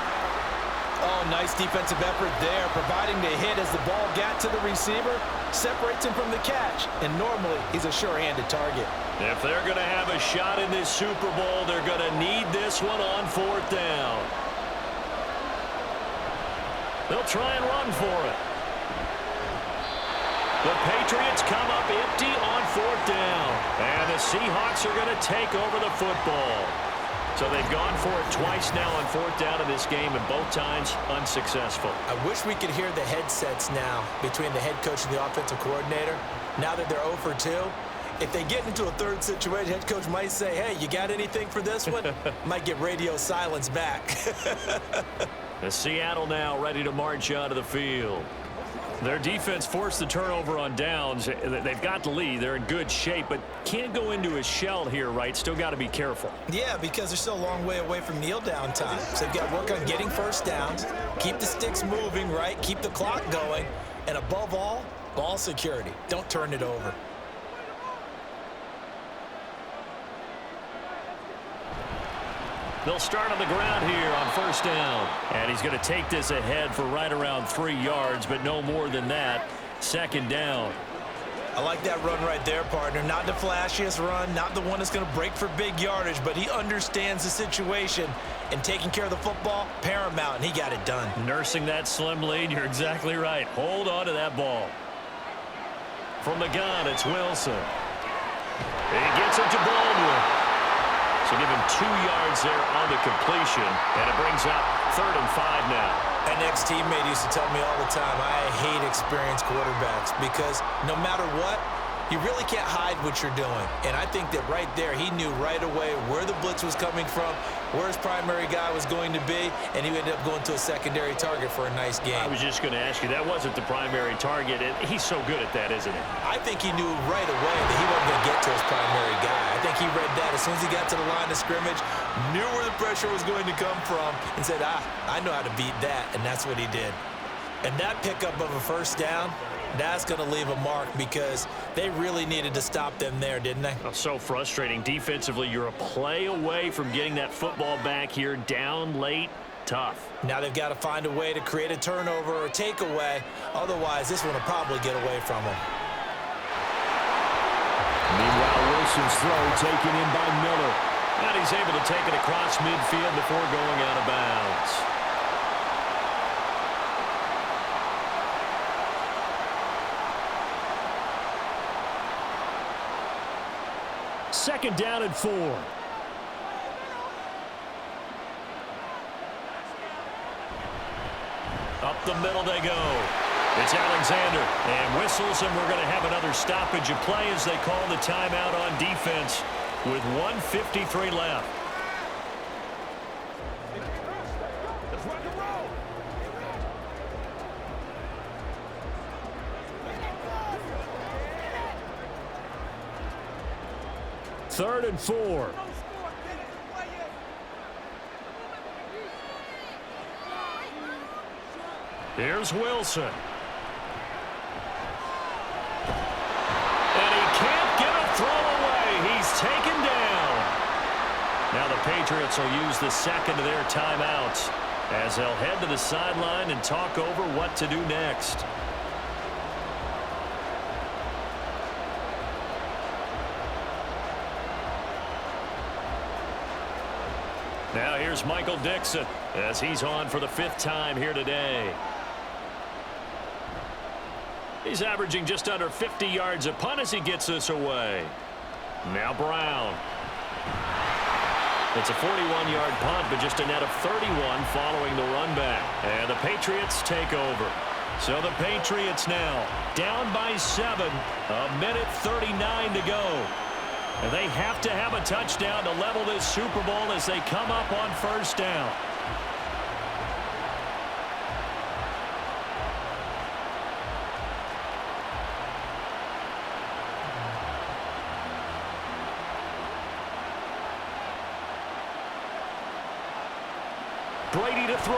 Oh, nice defensive effort there, providing the hit as the ball got to the receiver, separates him from the catch, and normally he's a sure-handed target. If they're going to have a shot in this Super Bowl, they're going to need this one on 4th down. They'll try and run for it. The Patriots come up empty on 4th down, and the Seahawks are going to take over the football. So they've gone for it twice now on 4th down in this game, and both times unsuccessful. I wish we could hear the headsets now between the head coach and the offensive coordinator. Now that they're 0 for 2, if they get into a 3rd situation, head coach might say, hey, you got anything for this one? Might get radio silence back. The Seattle now ready to march out of the field. Their defense forced the turnover on downs. They've got the lead. They're in good shape, but can't go into a shell here, right? Still got to be careful. Yeah, because they're still a long way away from kneel down time. So they've got to work on getting 1st downs, keep the sticks moving, right? Keep the clock going, and above all, ball security. Don't turn it over. They'll start on the ground here on 1st down. And he's going to take this ahead for right around 3 yards, but no more than that. 2nd down. I like that run right there, partner. Not the flashiest run, not the one that's going to break for big yardage, but he understands the situation, and taking care of the football, paramount, and he got it done. Nursing that slim lead, you're exactly right. Hold on to that ball. From the gun, it's Wilson. He gets it to Baldwin. So give him 2 yards there on the completion, and it brings up 3rd and 5 now. An ex-teammate used to tell me all the time, I hate experienced quarterbacks because no matter what, you really can't hide what you're doing. And I think that right there, he knew right away where the blitz was coming from, where his primary guy was going to be, and he ended up going to a secondary target for a nice game. I was just going to ask you, that wasn't the primary target. He's so good at that, isn't he? I think he knew right away that he wasn't going to get to his primary guy. I think he read that as soon as he got to the line of scrimmage, knew where the pressure was going to come from, and said, I know how to beat that, and that's what he did. And that pickup of a 1st down, that's going to leave a mark because they really needed to stop them there, didn't they? Oh, so frustrating. Defensively, you're a play away from getting that football back here. Down late, tough. Now they've got to find a way to create a turnover or takeaway. Otherwise, this one will probably get away from them. Meanwhile, Wilson's throw taken in by Miller. And he's able to take it across midfield before going out of bounds. Second down and 4. Up the middle they go. It's Alexander, and whistles, and we're going to have another stoppage of play as they call the timeout on defense with 1:53 left. Third and 4. Here's Wilson. And he can't get a throw away. He's taken down. Now the Patriots will use the second of their timeouts as they'll head to the sideline and talk over what to do next. Now here's Michael Dixon as he's on for the 5th time here today. He's averaging just under 50 yards a punt as he gets this away. Now Brown. It's a 41-yard punt, but just a net of 31 following the run back. And the Patriots take over. So the Patriots now down by 7, 1:39 to go. And they have to have a touchdown to level this Super Bowl as they come up on first down. Brady to throw.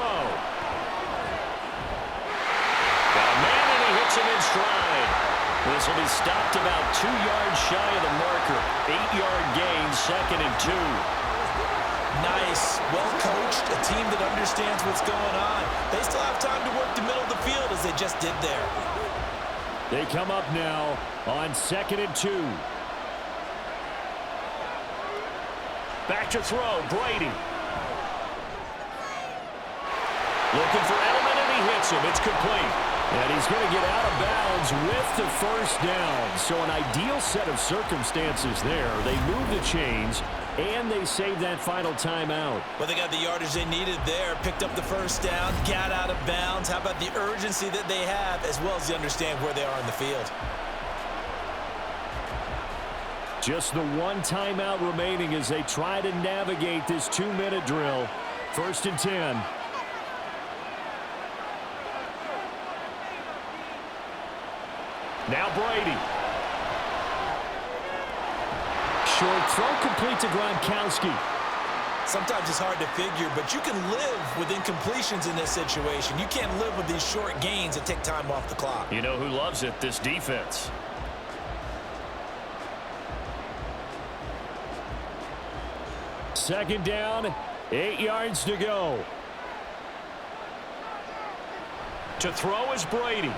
Got a man and he hits him in stride. This will be stopped about 2 yards shy of the marker. 8-yard gain, 2nd and 2. Nice, well coached, a team that understands what's going on. They still have time to work the middle of the field as they just did there. They come up now on 2nd and 2. Back to throw, Brady. Looking for Edelman, and he hits him. It's complete. And he's going to get out of bounds with the first down. So an ideal set of circumstances there. They move the chains, and they save that final timeout. Well, they got the yardage they needed there, picked up the first down, got out of bounds. How about the urgency that they have, as well as they understand where they are in the field? Just the one timeout remaining as they try to navigate this 2-minute drill. 1st and 10. Now Brady. Short throw complete to Gronkowski. Sometimes it's hard to figure, but you can live with incompletions in this situation. You can't live with these short gains that take time off the clock. You know who loves it? This defense. Second down, 8 yards to go. To throw is Brady.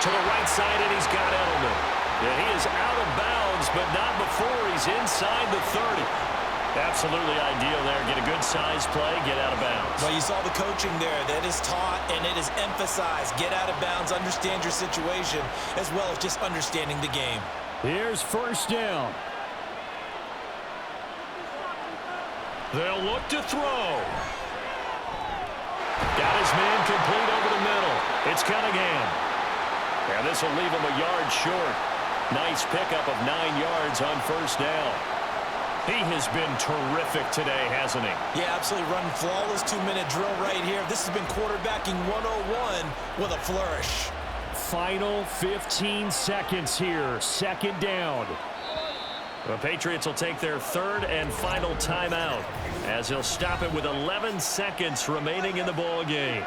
To the right side, and he's got Edelman. Yeah, he is out of bounds, but not before he's inside the 30. Absolutely ideal there. Get a good size play, get out of bounds. Well, you saw the coaching there. That is taught, and it is emphasized. Get out of bounds, understand your situation, as well as just understanding the game. Here's first down. They'll look to throw. Got his man complete over the middle. It's Cunningham. And this will leave him a yard short. Nice pickup of 9 yards on first down. He has been terrific today, hasn't he? Yeah, absolutely running flawless 2-minute drill right here. This has been quarterbacking 101 with a flourish. Final 15 seconds here. 2nd down. The Patriots will take their 3rd and final timeout as he'll stop it with 11 seconds remaining in the ball game.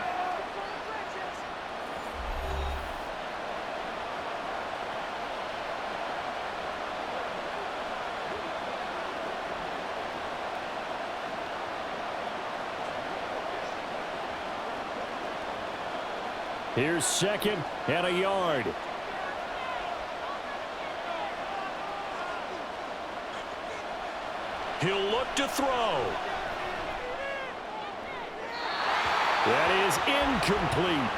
Here's 2nd and a yard. He'll look to throw. That is incomplete.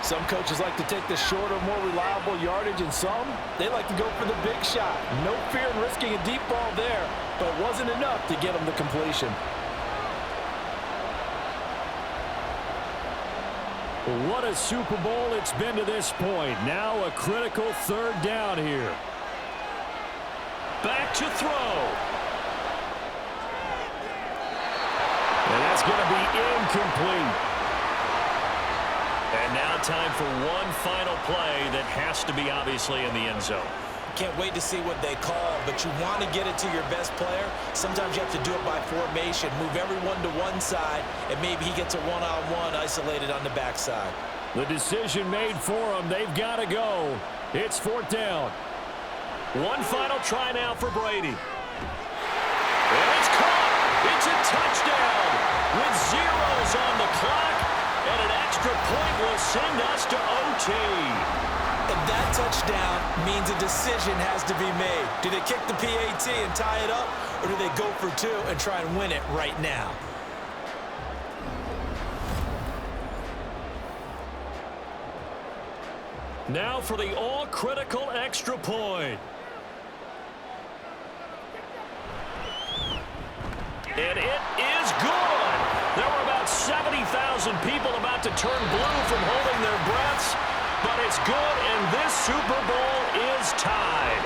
Some coaches like to take the shorter, more reliable yardage, and some, they like to go for the big shot. No fear in risking a deep ball there, but it wasn't enough to get them the completion. What a Super Bowl it's been to this point. Now a critical third down here. Back to throw. And that's going to be incomplete. And now time for one final play that has to be obviously in the end zone. Can't wait to see what they call, but you want to get it to your best player. Sometimes you have to do it by formation. Move everyone to one side, and maybe he gets a one-on-one isolated on the backside. The decision made for him. They've got to go. It's fourth down. One final try now for Brady. And it's caught. It's a touchdown with zeros on the clock, and an extra point will send us to OT. And that touchdown means a decision has to be made. Do they kick the PAT and tie it up, or do they go for two and try and win it right now? Now for the all-critical extra point. And it is good. There were about 70,000 people about to turn blue from holding their breaths. But it's good, and this Super Bowl is tied.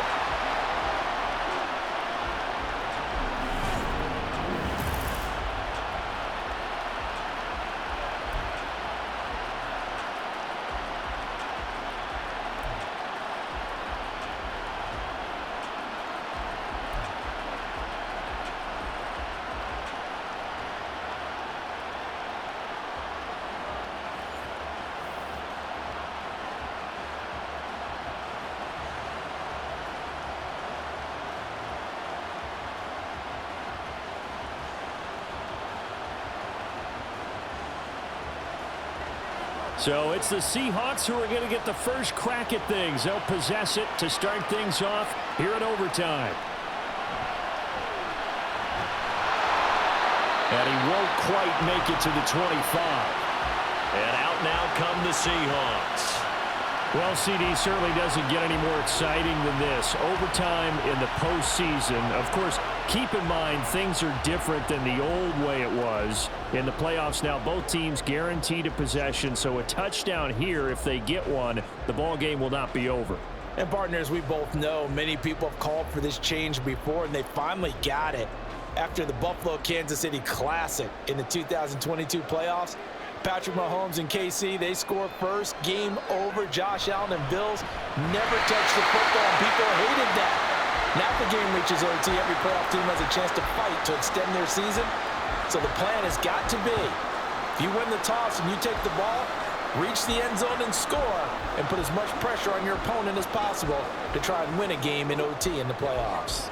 So it's the Seahawks who are going to get the first crack at things. They'll possess it to start things off here in overtime. And he won't quite make it to the 25. And out now come the Seahawks. Well, CD certainly doesn't get any more exciting than this. Overtime in the postseason. Of course, keep in mind things are different than the old way it was. In the playoffs now, both teams guaranteed a possession, so a touchdown here, if they get one, the ball game will not be over. And partners, we both know many people have called for this change before, and they finally got it. After the Buffalo-Kansas City Classic in the 2022 playoffs, Patrick Mahomes and KC, they score first. Game over. Josh Allen and Bills never touched the football, and people hated that. Now the game reaches OT. Every playoff team has a chance to fight to extend their season. So the plan has got to be, if you win the toss and you take the ball, reach the end zone and score, and put as much pressure on your opponent as possible to try and win a game in OT in the playoffs.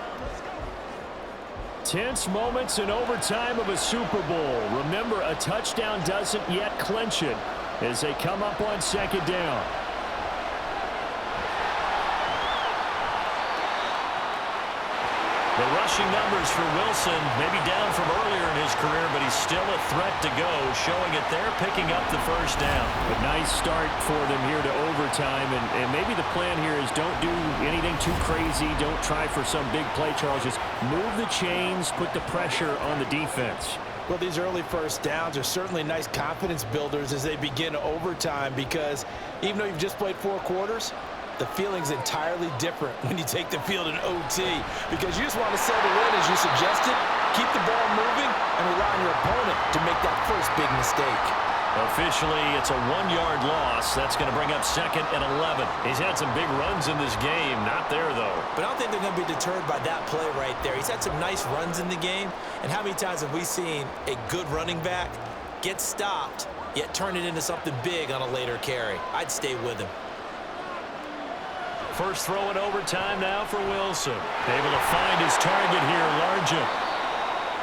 Tense moments in overtime of a Super Bowl. Remember, a touchdown doesn't yet clinch it as they come up on second down. The rushing numbers for Wilson, maybe down from earlier in his career, but he's still a threat to go, showing it there, picking up the first down. A nice start for them here to overtime, and maybe the plan here is don't do anything too crazy, don't try for some big play, Charles. Just move the chains, put the pressure on the defense. Well, these early first downs are certainly nice confidence builders as they begin overtime, because even though you've just played 4 quarters, the feeling's entirely different when you take the field in OT, because you just want to settle in, as you suggested, keep the ball moving, and rely on your opponent to make that first big mistake. Officially, it's a 1-yard loss. That's going to bring up second and 11. He's had some big runs in this game. Not there, though. But I don't think they're going to be deterred by that play right there. He's had some nice runs in the game, and how many times have we seen a good running back get stopped, yet turn it into something big on a later carry? I'd stay with him. First throw in overtime now for Wilson. Able to find his target here, Largent.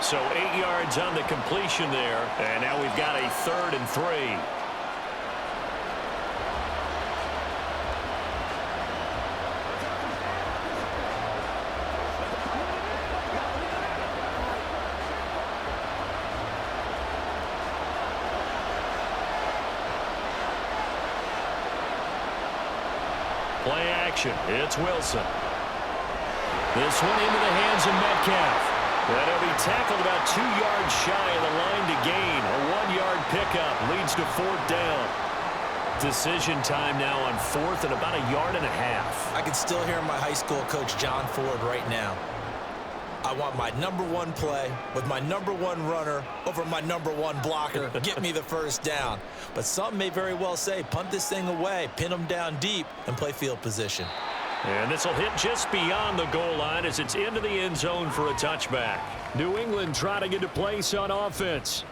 So 8 yards on the completion there, and now we've got a 3rd and 3. Play action. It's Wilson. This one into the hands of Metcalf. And he'll be tackled about 2 yards shy of the line to gain. A 1-yard pickup leads to 4th down. decision time now on 4th and about 1.5 yards. I can still hear my high school coach, John Ford, right now. I want my #1 play with my #1 runner over my #1 blocker. Get me the first down. But some may very well say, punt this thing away, pin them down deep, and play field position. And this will hit just beyond the goal line as it's into the end zone for a touchback. New England trying to get a place on offense.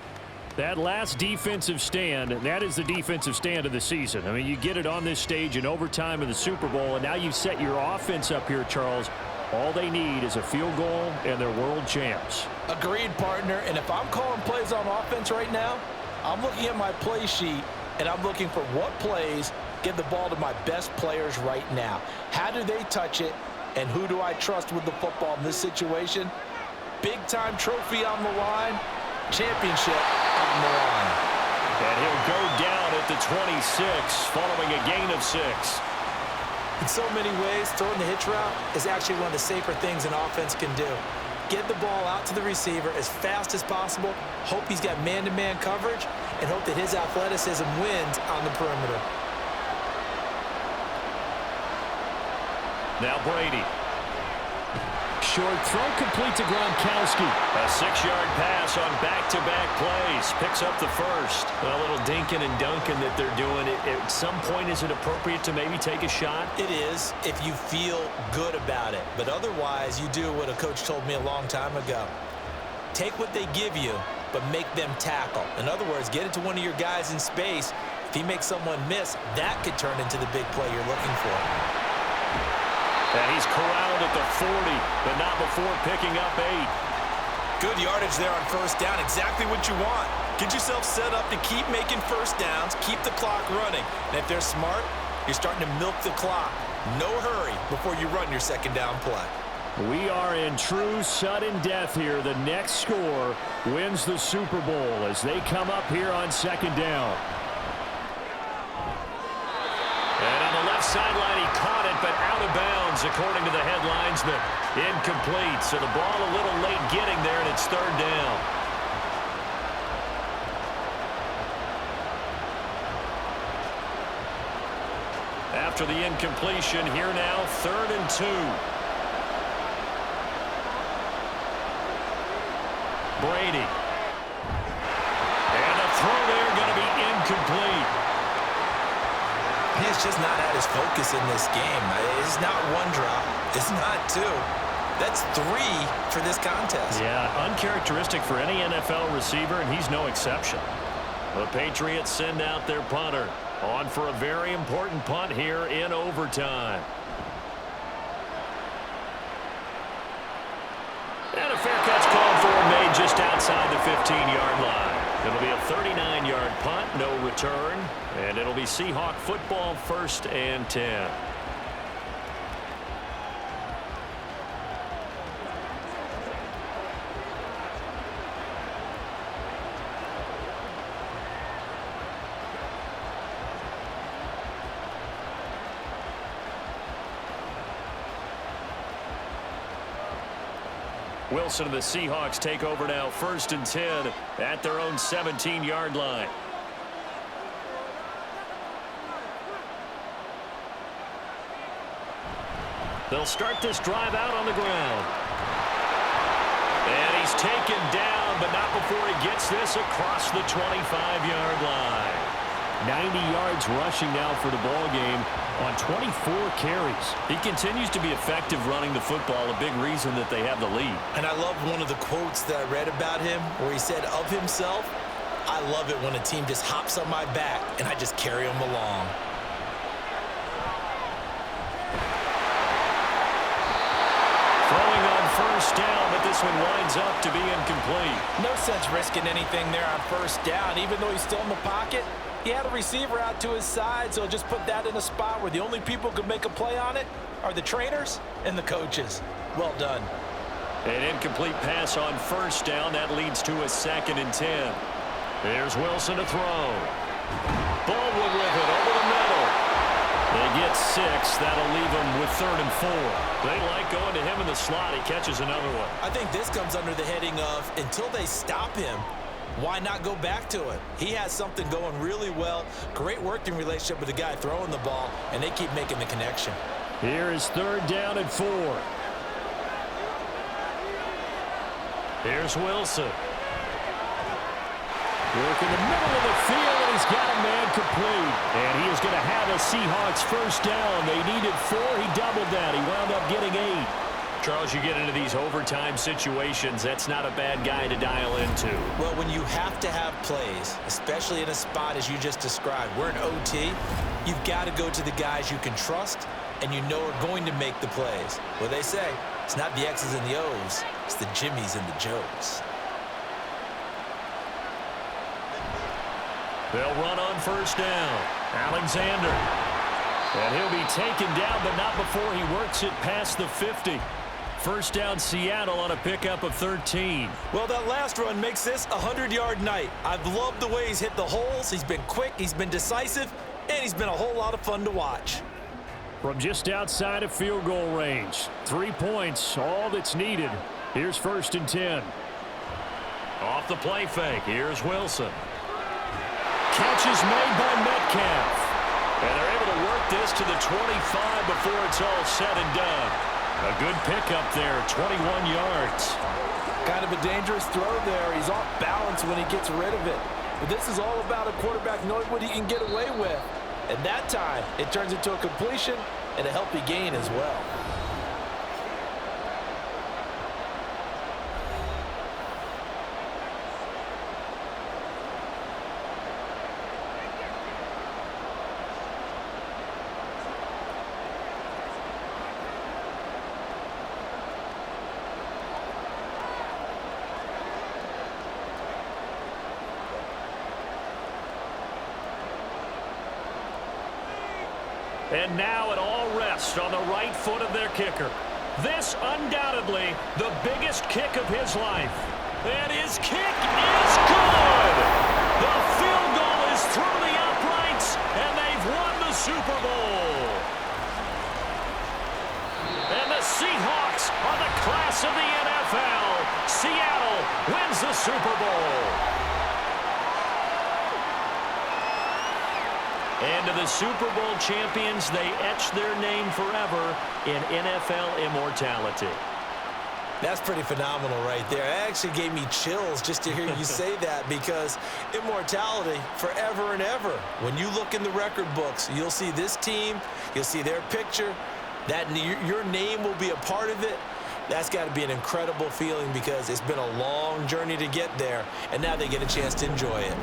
That last defensive stand, that is the defensive stand of the season. I mean, you get it on this stage in overtime of the Super Bowl, and now you set your offense up here, Charles. All they need is a field goal, and they're world champs. Agreed, partner. And if I'm calling plays on offense right now, I'm looking at my play sheet, and I'm looking for what plays get the ball to my best players right now. How do they touch it, and who do I trust with the football in this situation? Big-time trophy on the line, championship on the line. And he'll go down at the 26, following a gain of 6. In so many ways, throwing the hitch route is actually one of the safer things an offense can do. Get the ball out to the receiver as fast as possible, hope he's got man-to-man coverage, and hope that his athleticism wins on the perimeter. Now Brady. Short throw complete to Gronkowski. A 6-yard pass on back-to-back plays. Picks up the first. A little dinking and dunking that they're doing. At some point, is it appropriate to maybe take a shot? It is if you feel good about it. But otherwise, you do what a coach told me a long time ago. Take what they give you, but make them tackle. In other words, get it to one of your guys in space. If he makes someone miss, that could turn into the big play you're looking for. And he's corralled at the 40, but not before picking up 8. Good yardage there on first down. Exactly what you want. Get yourself set up to keep making first downs, keep the clock running. And if they're smart, you're starting to milk the clock. No hurry before you run your second down play. We are in true sudden death here. The next score wins the Super Bowl as they come up here on second down. And on the left sideline, he caught it, but out of bounds, according to the headlinesman. Incomplete, so the ball a little late getting there, and it's third down. After the incompletion, here now, 3rd and 2. Brady. And the throw there going to be incomplete. He's just not at his focus in this game. It's not one drop. It's not 2. That's 3 for this contest. Yeah, uncharacteristic for any NFL receiver, and he's no exception. The Patriots send out their punter on for a very important punt here in overtime. And a fair catch called for and made just outside the 15-yard line. It'll be a 39-yard punt, no return, and it'll be Seahawk football, 1st and 10. Wilson and the Seahawks take over now, 1st and 10 at their own 17-yard line. They'll start this drive out on the ground. And he's taken down, but not before he gets this across the 25-yard line. 90 yards rushing now for the ball game on 24 carries. He continues to be effective running the football, a big reason that they have the lead. And I love one of the quotes that I read about him where he said of himself, I love it when a team just hops on my back and I just carry them along. Throwing on first down, but this one winds up to be incomplete. No sense risking anything there on first down, even though he's still in the pocket. He had a receiver out to his side, so just put that in a spot where the only people who could make a play on it are the trainers and the coaches. Well done. An incomplete pass on first down. That leads to a 2nd and 10. Here's Wilson to throw. Baldwin with it over the middle. They get 6. That'll leave them with 3rd and 4. They like going to him in the slot. He catches another one. I think this comes under the heading of until they stop him, Why not go back to it? He has something going really well. Great working relationship with the guy throwing the ball, and they keep making the connection. Here is 3rd down and 4. Here's Wilson. Work in the middle of the field, and he's got a man complete. And he is going to have a Seahawks 1st down. They needed 4. He doubled that. He wound up getting 8. Charles, you get into these overtime situations, that's not a bad guy to dial into. Well, when you have to have plays, especially in a spot as you just described, we're in OT, you've got to go to the guys you can trust and you know are going to make the plays. Well, they say it's not the X's and the O's, it's the Jimmies and the Joes. They'll run on 1st down. Alexander. And he'll be taken down, but not before he works it past the 50. 1st down Seattle on a pickup of 13. Well, that last run makes this a 100-yard night. I've loved the way he's hit the holes. He's been quick, he's been decisive, and he's been a whole lot of fun to watch. From just outside of field goal range. 3 points, all that's needed. Here's 1st and 10. Off the play fake, here's Wilson. Catch is made by Metcalf. And they're able to work this to the 25 before it's all said and done. A good pickup there, 21 yards. Kind of a dangerous throw there. He's off balance when he gets rid of it. But this is all about a quarterback knowing what he can get away with. And that time, it turns into a completion and a healthy gain as well. And now it all rests on the right foot of their kicker. This undoubtedly the biggest kick of his life. And his kick is good! The field goal is through the uprights, and they've won the Super Bowl. And the Seahawks are the class of the NFL. Seattle wins the Super Bowl. And to the Super Bowl champions, they etch their name forever in NFL immortality. That's pretty phenomenal right there. It actually gave me chills just to hear you say that, because immortality forever and ever. When you look in the record books, you'll see this team, you'll see their picture, that your name will be a part of it. That's got to be an incredible feeling, because it's been a long journey to get there, and now they get a chance to enjoy it.